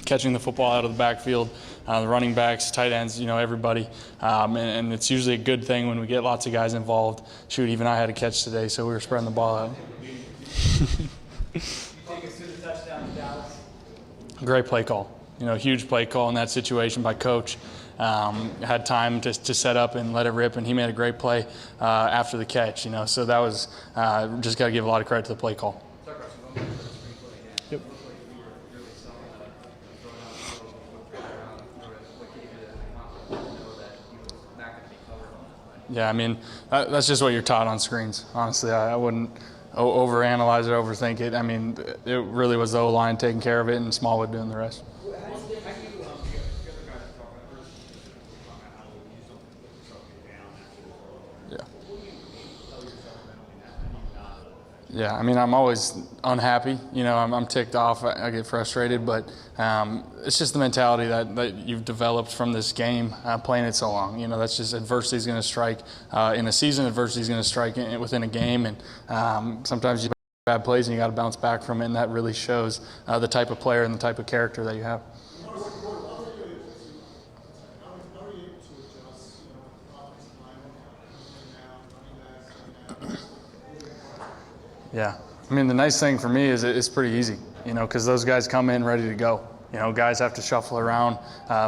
catching the football out of the backfield, the running backs, tight ends, everybody. And it's usually a good thing when we get lots of guys involved. Shoot, even I had a catch today, so we were spreading the ball out. Great play call. Huge play call in that situation by Coach. Had time to set up and let it rip, and he made a great play after the catch. So that was just got to give a lot of credit to the play call. Yep. Yeah, I mean, that's just what you're taught on screens. Honestly, I wouldn't overanalyze it, overthink it. I mean, it really was the O-line taking care of it and Smallwood doing the rest. Yeah, I mean, I'm always unhappy. I'm ticked off. I get frustrated, but it's just the mentality that you've developed from this game, playing it so long. That's just adversity is going to strike in a season. Adversity is going to strike within a game, and sometimes you have bad plays and you got to bounce back from it, and that really shows the type of player and the type of character that you have. Yeah, I mean, the nice thing for me is it's pretty easy, because those guys come in ready to go. Guys have to shuffle around,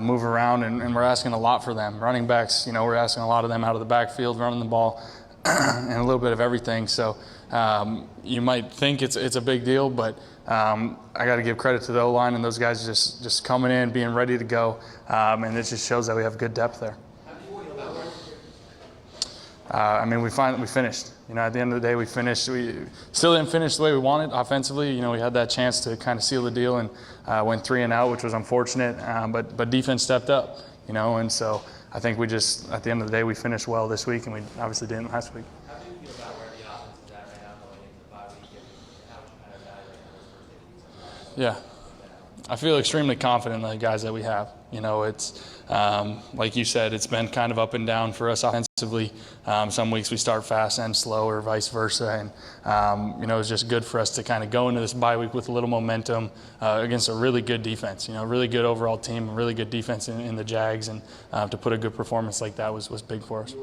move around, and we're asking a lot for them. Running backs, we're asking a lot of them out of the backfield, running the ball, and a little bit of everything. So you might think it's a big deal, but I got to give credit to the O-line and those guys just coming in, being ready to go, and it just shows that we have good depth there. I mean, we finished. At the end of the day, we finished. We still didn't finish the way we wanted offensively. We had that chance to kind of seal the deal and went 3 and out, which was unfortunate. But defense stepped up, and so I think we just, at the end of the day, we finished well this week, and we obviously didn't last week. How do you feel about where the offense is at right now going into the bye week and how kind of evaluate those first 8 weeks? Yeah. I feel extremely confident in the guys that we have. It's like you said, it's been kind of up and down for us offensively. Some weeks we start fast and slow, or vice versa. And it's just good for us to kind of go into this bye week with a little momentum against a really good defense. Really good overall team, really good defense in the Jags, and to put a good performance like that was big for us.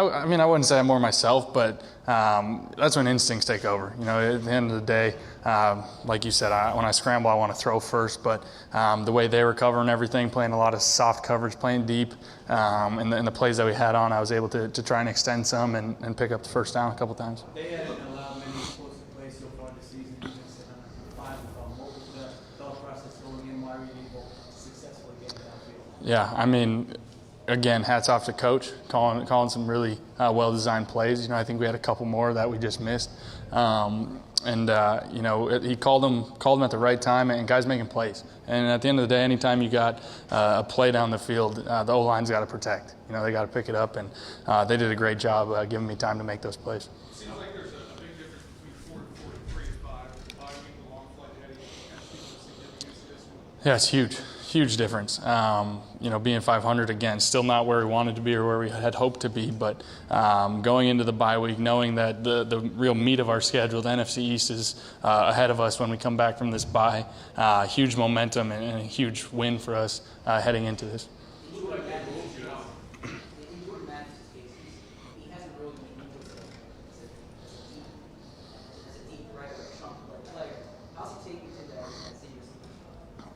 I mean, I wouldn't say I'm more myself, but that's when instincts take over. You know, at the end of the day, like you said, when I scramble, I want to throw first. But the way they were covering everything, playing a lot of soft coverage, playing deep, and the plays that we had on, I was able to try and extend some and pick up the first down a couple times. They hadn't allowed many explosive plays so far this season. You just said 5 of them. What was the thought process going in? Why were you able to successfully get downfield? Yeah, I mean, again, hats off to coach, calling some really well-designed plays. You know, I think we had a couple more that we just missed. You know, he called them at the right time, and guys making plays. And at the end of the day, anytime you got a play down the field, the O-line's got to protect. You know, they got to pick it up, and they did a great job giving me time to make those plays. Seems like there's a big difference between 4 and 3 and 5. 5 being the long flight ahead, kind of speaks to the significance of this one. Yeah, it's huge difference. You know, being 500 again, still not where we wanted to be or where we had hoped to be, but going into the bye week, knowing that the real meat of our schedule, the NFC East, is ahead of us when we come back from this bye. Huge momentum and a huge win for us heading into this.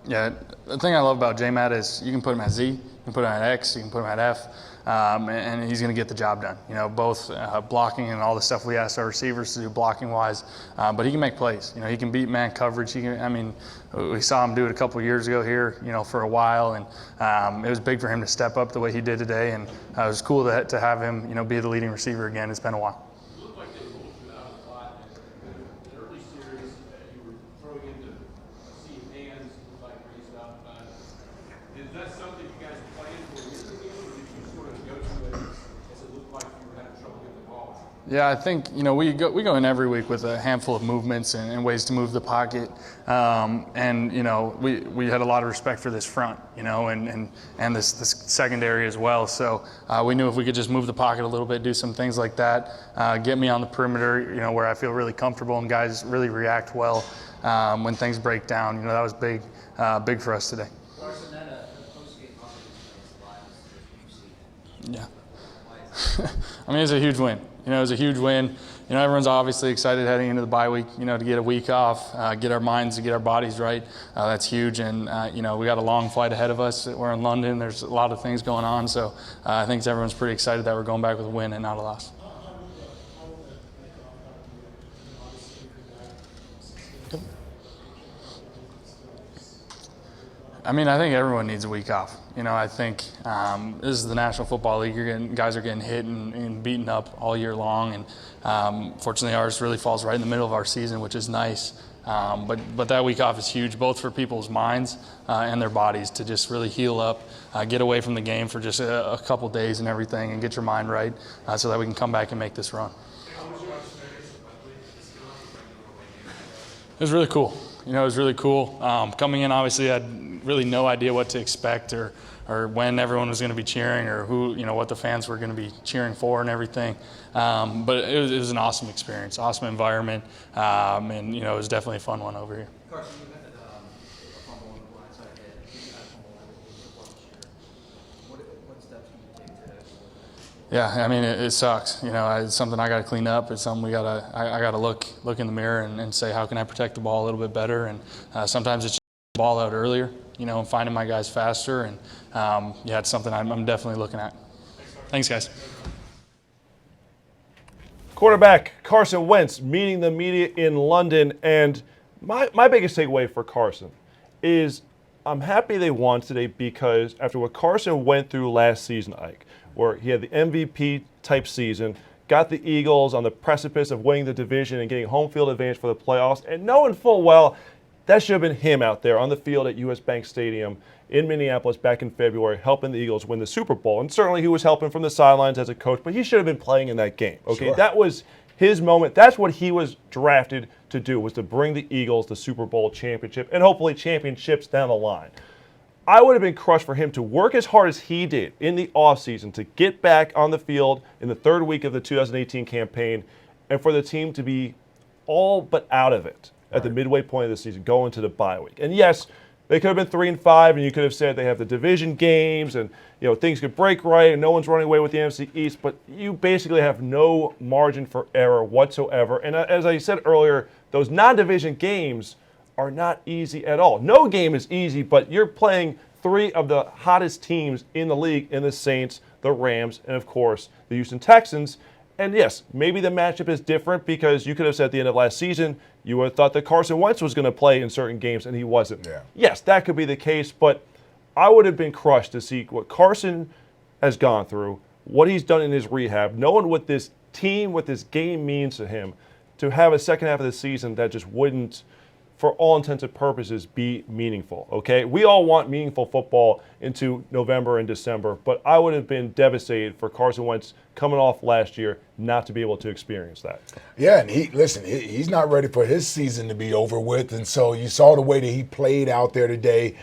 Yeah, the thing I love about J-Matt is you can put him at Z, you can put him at X, you can put him at F, and he's going to get the job done. You know, both blocking and all the stuff we ask our receivers to do blocking-wise, but he can make plays. You know, he can beat man coverage. I mean, we saw him do it a couple years ago here, you know, for a while, and it was big for him to step up the way he did today, and it was cool to have him, you know, be the leading receiver again. It's been a while. Yeah, I think, you know, we go in every week with a handful of movements and ways to move the pocket, and you know we had a lot of respect for this front, you know, and this secondary as well. So we knew if we could just move the pocket a little bit, do some things like that, get me on the perimeter, you know, where I feel really comfortable and guys really react well when things break down. You know, that was big for us today. Carson, that post-game Yeah. I mean, it's a huge win. You know, it was a huge win. You know, everyone's obviously excited heading into the bye week, you know, to get a week off, get our minds, to get our bodies right. That's huge. And, you know, we got a long flight ahead of us. We're in London. There's a lot of things going on. So I think everyone's pretty excited that we're going back with a win and not a loss. I mean, I think everyone needs a week off. You know, I think this is the National Football League. Guys are getting hit and beaten up all year long, and fortunately ours really falls right in the middle of our season, which is nice. But that week off is huge, both for people's minds and their bodies, to just really heal up, get away from the game for just a couple days and everything, and get your mind right so that we can come back and make this run. It was really cool. You know, it was really cool. Coming in, obviously, I had really no idea what to expect or when everyone was going to be cheering or who, you know, what the fans were going to be cheering for and everything. But it was an awesome experience, awesome environment, and, you know, it was definitely a fun one over here. Carson, you had a fumble on the blind side hit. You had a fumble last year. What steps can you take to? Yeah, I mean, it sucks. You know, it's something I got to clean up. It's something I got to look in the mirror and say, how can I protect the ball a little bit better? And sometimes it's just the ball out earlier, you know, and finding my guys faster. And yeah, it's something I'm definitely looking at. Thanks, guys. Quarterback Carson Wentz meeting the media in London, and my biggest takeaway for Carson is I'm happy they won today, because after what Carson went through last season, Ike, where he had the MVP type season, got the Eagles on the precipice of winning the division and getting home field advantage for the playoffs, and knowing full well that should have been him out there on the field at US Bank Stadium in Minneapolis back in February, helping the Eagles win the Super Bowl. And certainly he was helping from the sidelines as a coach, but he should have been playing in that game. Okay, Sure. That was his moment. That's what he was drafted to do, was to bring the Eagles the Super Bowl championship and hopefully championships down the line. I would have been crushed for him to work as hard as he did in the offseason to get back on the field in the third week of the 2018 campaign, and for the team to be all but out of it at the midway point of the season, going to the bye week. And yes, They could have been 3-5, and you could have said they have the division games, and things could break right, and no one's running away with the NFC East. But you basically have no margin for error whatsoever. And as I said earlier, those non-division games are not easy at all. No game is easy, but you're playing three of the hottest teams in the league in the Saints, the Rams, and of course the Houston Texans. And yes, maybe the matchup is different because you could have said at the end of last season, you would have thought that Carson Wentz was going to play in certain games, and he wasn't. Yeah. Yes, that could be the case, but I would have been crushed to see what Carson has gone through, what he's done in his rehab, knowing what this team, what this game means to him, to have a second half of the season that just wouldn't, for all intents and purposes, be meaningful, okay? We all want meaningful football into November and December, but I would have been devastated for Carson Wentz coming off last year not to be able to experience that. Yeah, and he's not ready for his season to be over with, and so you saw the way that he played out there today,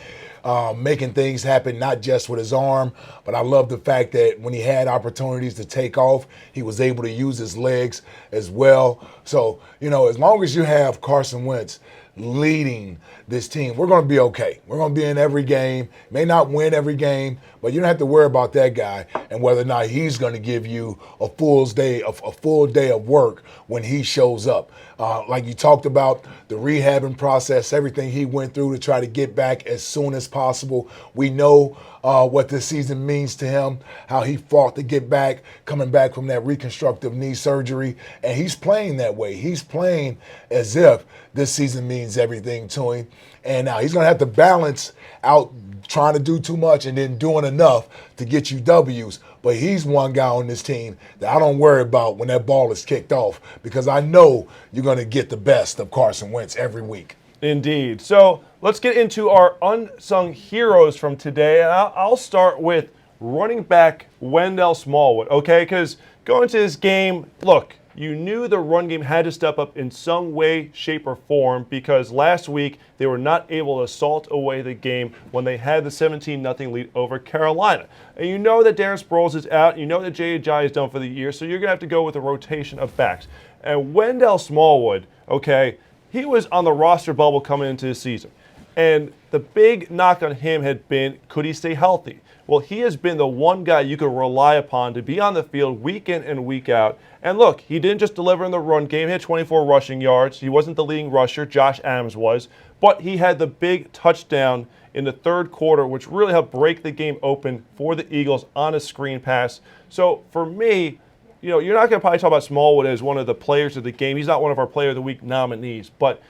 making things happen, not just with his arm, but I love the fact that when he had opportunities to take off, he was able to use his legs as well. So, as long as you have Carson Wentz leading this team, we're going to be okay. We're going to be in every game. May not win every game, but you don't have to worry about that guy and whether or not he's going to give you a full day of work when he shows up. Like you talked about, the rehabbing process, everything he went through to try to get back as soon as possible. We know what this season means to him, how he fought to get back, coming back from that reconstructive knee surgery, and he's playing that way. He's playing as if this season means everything to him. And now he's going to have to balance out trying to do too much and then doing enough to get you W's. But he's one guy on this team that I don't worry about when that ball is kicked off because I know you're going to get the best of Carson Wentz every week. Indeed. So let's get into our unsung heroes from today. And I'll start with running back Dell Smallwood, okay? Because going into this game, look, you knew the run game had to step up in some way, shape, or form because last week they were not able to salt away the game when they had the 17-0 lead over Carolina. And you know that Darren Sproles is out. You know that Jay Ajayi is done for the year, so you're going to have to go with a rotation of backs. And Dell Smallwood, okay, he was on the roster bubble coming into the season. And the big knock on him had been, could he stay healthy? Well, he has been the one guy you could rely upon to be on the field week in and week out. And look, he didn't just deliver in the run game. He had 24 rushing yards. He wasn't the leading rusher. Josh Adams was. But he had the big touchdown in the third quarter, which really helped break the game open for the Eagles on a screen pass. So for me, you're not going to probably talk about Smallwood as one of the players of the game. He's not one of our Player of the Week nominees. But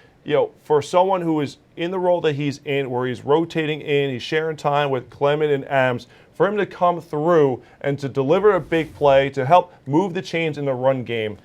for someone who is in the role that he's in, where he's rotating in, he's sharing time with Clement and Adams, for him to come through and to deliver a big play, to help move the chains in the run game,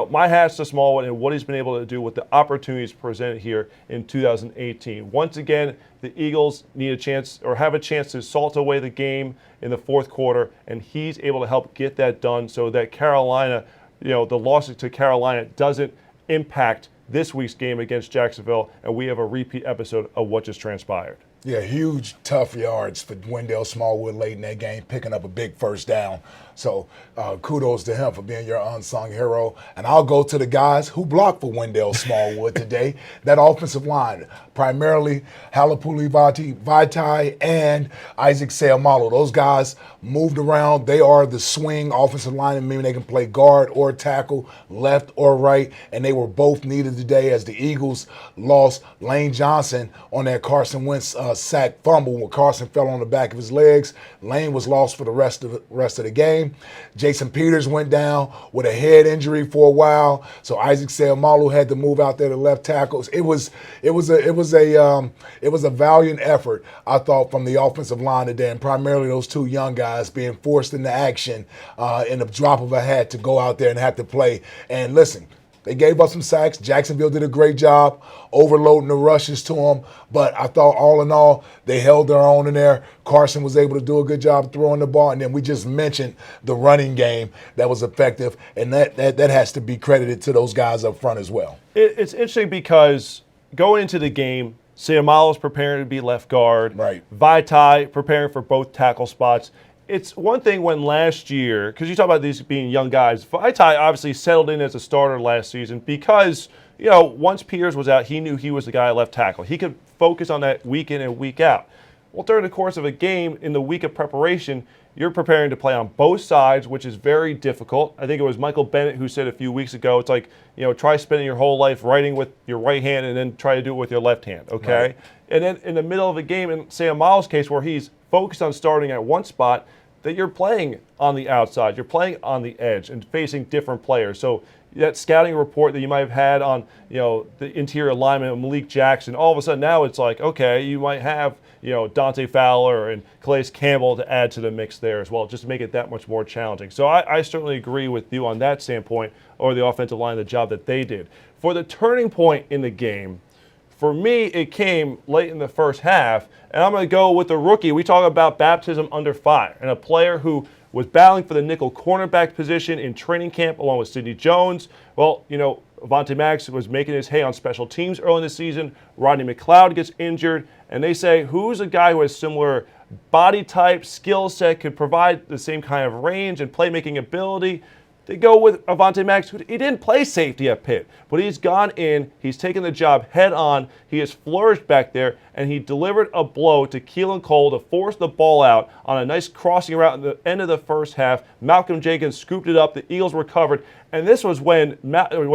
my hat's to Smallwood and what he's been able to do with the opportunities presented here in 2018. Once again, the Eagles need a chance or have a chance to salt away the game in the fourth quarter, and he's able to help get that done so that Carolina, the loss to Carolina doesn't impact this week's game against Jacksonville, and we have a repeat episode of what just transpired. Yeah, huge, tough yards for Dell Smallwood late in that game, picking up a big first down. So kudos to him for being your unsung hero. And I'll go to the guys who blocked for Dell Smallwood today. That offensive line, primarily Halapuli Vaitai and Isaac Seumalo. Those guys moved around. They are the swing offensive line, meaning they can play guard or tackle, left or right. And they were both needed today as the Eagles lost Lane Johnson on that Carson Wentz sack fumble when Carson fell on the back of his legs. Lane was lost for the rest of the game. Jason Peters went down with a head injury for a while, so Isaac Seumalo had to move out there to left tackles. It was a valiant effort, I thought, from the offensive line today, and primarily those two young guys being forced into action in the drop of a hat to go out there and have to play. And listen, they gave us some sacks. Jacksonville did a great job overloading the rushes to them. But I thought all in all, they held their own in there. Carson was able to do a good job throwing the ball. And then we just mentioned the running game that was effective. And that has to be credited to those guys up front as well. It's interesting because going into the game, Seumalo's preparing to be left guard. Right. Vaitai preparing for both tackle spots. it's one thing when last year, because you talk about these being young guys, Vaitai obviously settled in as a starter last season because, once Pierce was out, he knew he was the guy at left tackle. He could focus on that week in and week out. Well, during the course of a game, in the week of preparation, you're preparing to play on both sides, which is very difficult. I think it was Michael Bennett who said a few weeks ago, it's like, try spending your whole life writing with your right hand and then try to do it with your left hand, okay? Right. And then in the middle of a game, in Sam Miles' case, where he's focused on starting at one spot, that you're playing on the outside, you're playing on the edge and facing different players. So that scouting report that you might have had on, the interior alignment of Malik Jackson, all of a sudden now it's like, okay, you might have, Dante Fowler and Calais Campbell to add to the mix there as well, just to make it that much more challenging. So I certainly agree with you on that standpoint, or the offensive line, the job that they did. For the turning point in the game, for me, it came late in the first half, and I'm going to go with the rookie. We talk about baptism under fire, and a player who was battling for the nickel cornerback position in training camp along with Sidney Jones. Well, Avonte Maddox was making his hay on special teams early in the season. Rodney McLeod gets injured, and they say, who's a guy who has similar body type, skill set, could provide the same kind of range and playmaking ability? They go with Avonte Maddox, who he didn't play safety at Pitt, but he's gone in, he's taken the job head on, he has flourished back there, and he delivered a blow to Keelan Cole to force the ball out on a nice crossing route at the end of the first half. Malcolm Jenkins scooped it up, the Eagles recovered, and this was when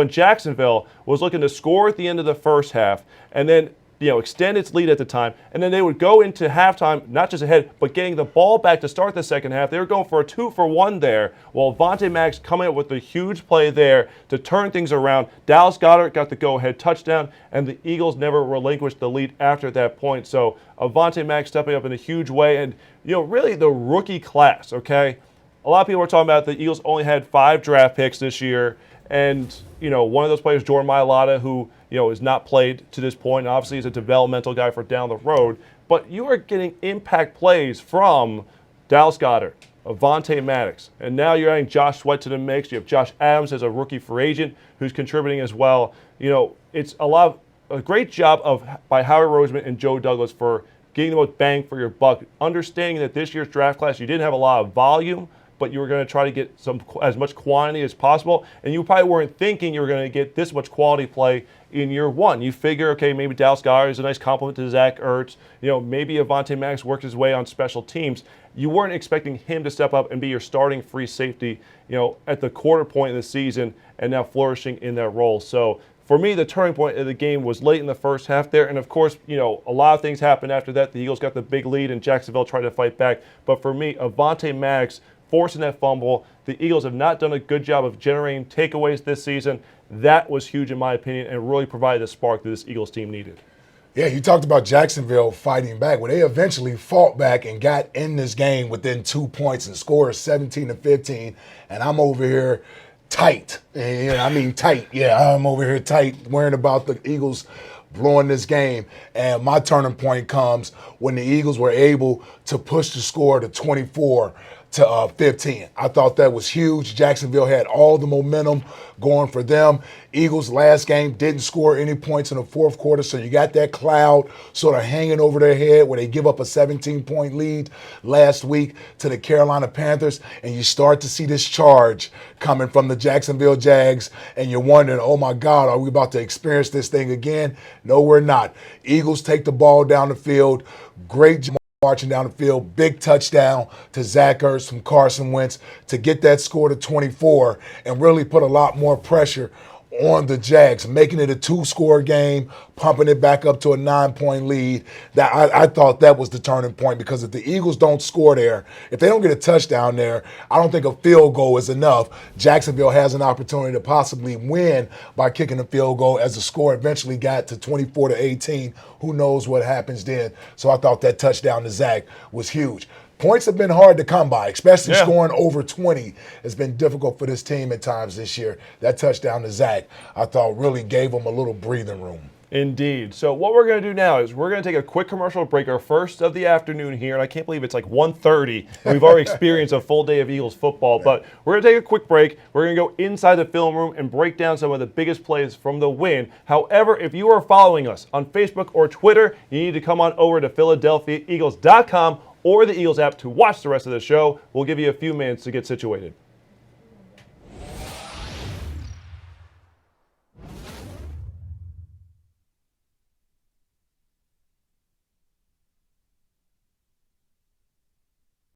Jacksonville was looking to score at the end of the first half, and then extend its lead at the time, and then they would go into halftime, not just ahead, but getting the ball back to start the second half. They were going for a 2-for-1 there, while Avonte Maddox coming up with a huge play there to turn things around. Dallas Goddard got the go-ahead touchdown, and the Eagles never relinquished the lead after that point. So Avonte Maddox stepping up in a huge way, and really the rookie class, okay? A lot of people are talking about the Eagles only had 5 draft picks this year, and one of those players, Jordan Mailata, who is not played to this point. Obviously, he's a developmental guy for down the road. But you are getting impact plays from Dallas Goddard, Avonte Maddox, and now you're adding Josh Sweat to the mix. You have Josh Adams as a rookie free agent who's contributing as well. It's a great job by Howard Roseman and Joe Douglas for getting the most bang for your buck, understanding that this year's draft class, you didn't have a lot of volume, but you were going to try to get as much quantity as possible, and you probably weren't thinking you were going to get this much quality play in year one. You figure, okay, maybe Dallas Goddard is a nice compliment to Zach Ertz. Maybe Avonte Maddox worked his way on special teams. You weren't expecting him to step up and be your starting free safety, at the quarter point of the season, and now flourishing in that role. So for me, the turning point of the game was late in the first half there. And of course, a lot of things happened after that. The Eagles got the big lead and Jacksonville tried to fight back. But for me, Avonte Maddox forcing that fumble. The Eagles have not done a good job of generating takeaways this season. That was huge in my opinion and really provided the spark that this Eagles team needed. Yeah, you talked about Jacksonville fighting back. Well, they eventually fought back and got in this game within 2 points and scored 17-15. And I'm over here tight. Tight. Yeah, I'm over here tight, worrying about the Eagles blowing this game. And my turning point comes when the Eagles were able to push the score to 24-15. I thought that was huge. Jacksonville had all the momentum going for them. Eagles last game didn't score any points in the fourth quarter, so you got that cloud sort of hanging over their head where they give up a 17-point lead last week to the Carolina Panthers, and you start to see this charge coming from the Jacksonville Jags, and you're wondering, oh my God, are we about to experience this thing again? No, we're not. Eagles take the ball down the field. Great marching down the field, big touchdown to Zach Ertz from Carson Wentz to get that score to 24 and really put a lot more pressure on the Jags, making it a 2-score game, pumping it back up to a 9-point lead. That I thought that was the turning point, because if the Eagles don't score there, if they don't get a touchdown there, I don't think a field goal is enough. Jacksonville has an opportunity to possibly win by kicking a field goal, as the score eventually got to 24-18. Who knows what happens then? So I thought that touchdown to Zach was huge. Points have been hard to come by, especially scoring over 20 has been difficult for this team at times this year. That touchdown to Zach, I thought, really gave them a little breathing room. Indeed. So what we're going to do now is we're going to take a quick commercial break, our first of the afternoon here, and I can't believe it's like 1:30, and we've already experienced a full day of Eagles football, but we're going to take a quick break. We're going to go inside the film room and break down some of the biggest plays from the win. However, if you are following us on Facebook or Twitter, you need to come on over to PhiladelphiaEagles.com or the Eagles app to watch the rest of the show. We'll give you a few minutes to get situated.